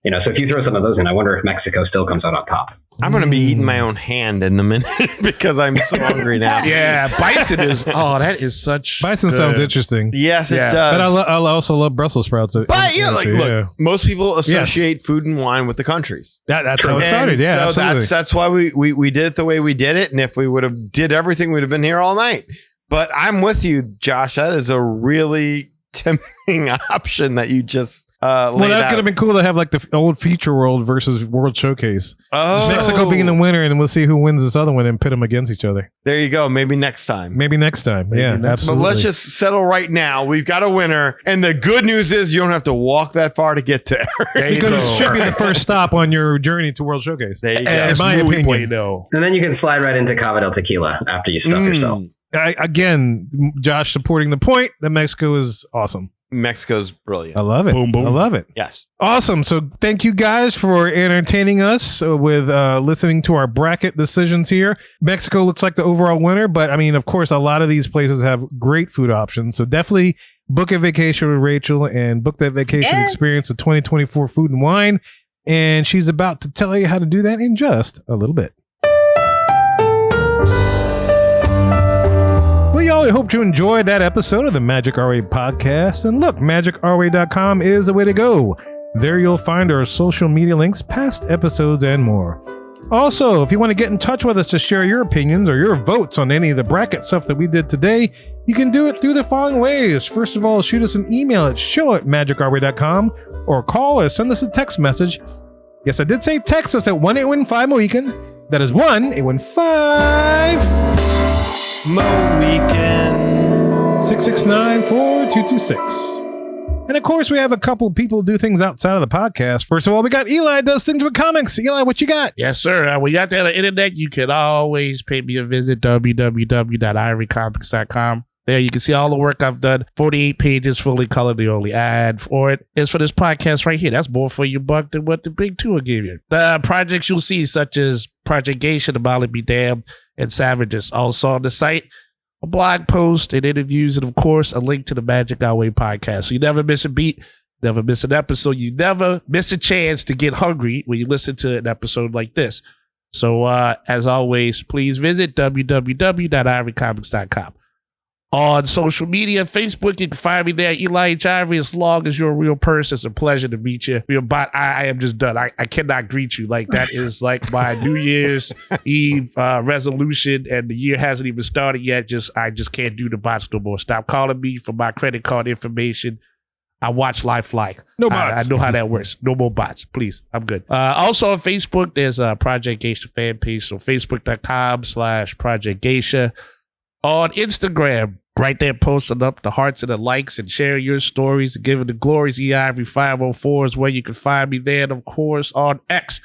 So if you throw some of those in, I wonder if Mexico still comes out on top. I'm going to be eating my own hand in a minute because I'm so hungry now. Yeah, bison is, that is such. Bison good. sounds interesting. Yes, it Yeah. does. But I also love Brussels sprouts. But look, most people associate food and wine with the countries. That's how it And started. Yeah, so absolutely. that's why we did it the way we did it. And if we would have did everything, we'd have been here all night. But I'm with you, Josh. That is a really tempting option that you just Well, that could have been cool to have like the old Feature World versus World Showcase. Oh, Mexico being the winner, and we'll see who wins this other one and pit them against each other. There you go. Maybe next time. Maybe next time. Yeah, But absolutely. let's just settle right now. We've got a winner. And the good news is you don't have to walk that far to get there. There you because go. it should be the first stop on your journey to World Showcase. There you go. In my opinion. Bueno. And then you can slide right into Cava del Tequila after you stuff yourself. Again, Josh supporting the point that Mexico is awesome. Mexico's brilliant. I love it. Boom, boom. I love it. Yes. Awesome. So thank you guys for entertaining us with listening to our bracket decisions here. Mexico looks like the overall winner, but I mean, of course, a lot of these places have great food options. So definitely book a vacation with Rachel and book that vacation experience of 2024 Food and Wine. And she's about to tell you how to do that in just a little bit. Well, y'all, I hope you enjoyed that episode of the Magic Our Way podcast. And look, magicourway.com is the way to go. There you'll find our social media links, past episodes, and more. Also, if you want to get in touch with us to share your opinions or your votes on any of the bracket stuff that we did today, you can do it through the following ways. First of all, shoot us an email at show@magicourway.com or call or send us a text message. Yes, I did say text us at 1-815-MOWEEKEND. That is 1-815 Weekend 669-4226. And of course, we have a couple people do things outside of the podcast. First of all, we got Eli does things with comics. Eli, what you got? Yes, sir. We got that on the internet. You can always pay me a visit, www.ivorycomics.com. There you can see all the work I've done. 48 pages, fully colored. The only ad for it is for this podcast right here. That's more for your buck than what the big two will give you. The projects you'll see, such as Project Geisha, The Molly Be Damned, and Savages, also on the site. A blog post and interviews, and of course, a link to the Magic Our Way podcast. So you never miss a beat, never miss an episode. You never miss a chance to get hungry when you listen to an episode like this. So as always, please visit www.ivorycomics.com. On social media, Facebook, you can find me there, Eli H. Ivory. As long as you're a real person, it's a pleasure to meet you. I am just done. I cannot greet you. Like, that is like my New Year's Eve resolution, and the year hasn't even started yet. I just can't do the bots no more. Stop calling me for my credit card information. I watch Lifelike. No I bots. know how that works. No more bots, please. I'm good. Also on Facebook, there's a Project Geisha fan page. So facebook.com/Project Geisha. On Instagram, right there posting up the hearts and the likes and sharing your stories and giving the glories. Ivory 504 is where you can find me there. And of course, on X,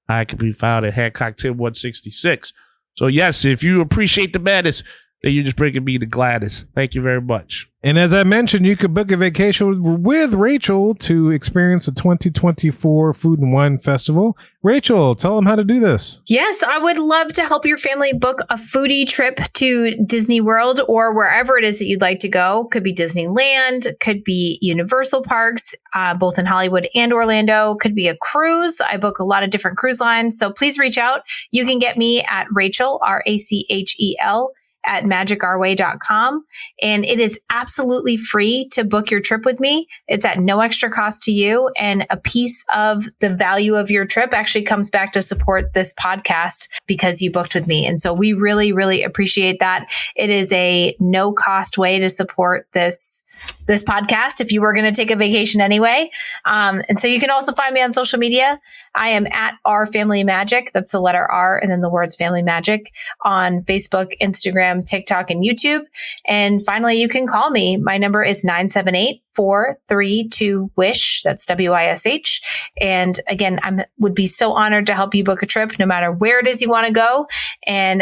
I can be found at Hancock 10166. So yes, if you appreciate the madness, then you're just bringing me the gladness. Thank you very much. And as I mentioned, you could book a vacation with Rachel to experience the 2024 Food and Wine Festival. Rachel, tell them how to do this. Yes, I would love to help your family book a foodie trip to Disney World or wherever it is that you'd like to go. Could be Disneyland, could be Universal Parks, both in Hollywood and Orlando. Could be a cruise. I book a lot of different cruise lines. So please reach out. You can get me at Rachel, Rachel, at magicourway.com. And it is absolutely free to book your trip with me. It's at no extra cost to you. And a piece of the value of your trip actually comes back to support this podcast because you booked with me. And so we really, really appreciate that. It is a no cost way to support this podcast if you were going to take a vacation anyway. And so you can also find me on social media. I am at Our Family Magic. That's the letter R and then the words Family Magic on Facebook, Instagram, TikTok, and YouTube. And finally, you can call me. My number is 978-432-WISH. That's WISH. And again, I would be so honored to help you book a trip no matter where it is you want to go. And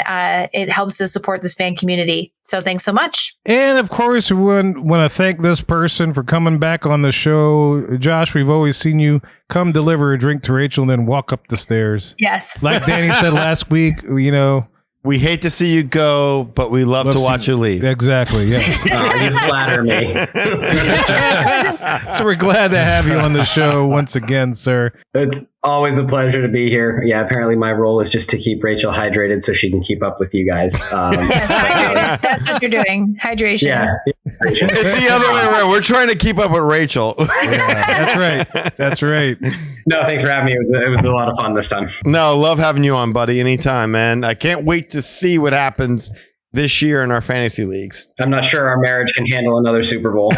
it helps to support this fan community. So thanks so much. And of course, we want to thank this person for coming back on the show. Josh, we've always seen you come deliver a drink to Rachel and then walk up the stairs. Yes. Like Danny said last week, you know. We hate to see you go, but we love to watch you leave. Exactly, yes. You flatter me. So we're glad to have you on the show once again, sir. It's always a pleasure to be here. Yeah, apparently my role is just to keep Rachel hydrated so she can keep up with you guys. Yes, hydrated. That's what you're doing. Hydration. Yeah. It's the other way around. We're trying to keep up with Rachel. That's right. That's right. No, thanks for having me. It was a lot of fun this time. No, love having you on, buddy. Anytime, man. I can't wait to see what happens this year in our fantasy leagues. I'm not sure our marriage can handle another Super Bowl.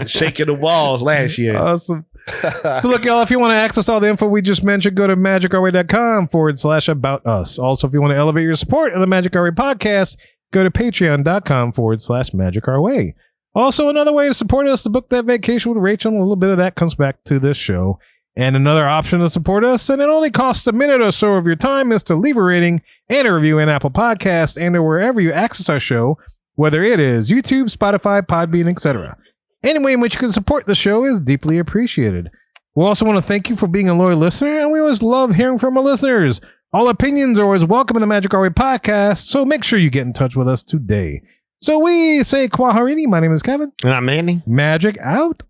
Shaking the walls last year. Awesome. So look, y'all, if you want to access all the info we just mentioned, go to magicourway.com/about us. Also, if you want to elevate your support of the Magic Our Way podcast, go to patreon.com/magicourway. Also, another way to support us to book that vacation with Rachel, a little bit of that comes back to this show. And another option to support us, and it only costs a minute or so of your time, is to leave a rating and a review in Apple Podcasts and or wherever you access our show, whether it is YouTube, Spotify, Podbean, etc. Any way in which you can support the show is deeply appreciated. We also want to thank you for being a loyal listener, and we always love hearing from our listeners. All opinions are always welcome in the Magic Our Way podcast, so make sure you get in touch with us today. So we say Kwaharini. My name is Kevin. And I'm Andy. Magic out.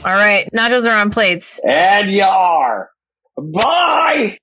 All right. Nachos are on plates. And you are. Bye!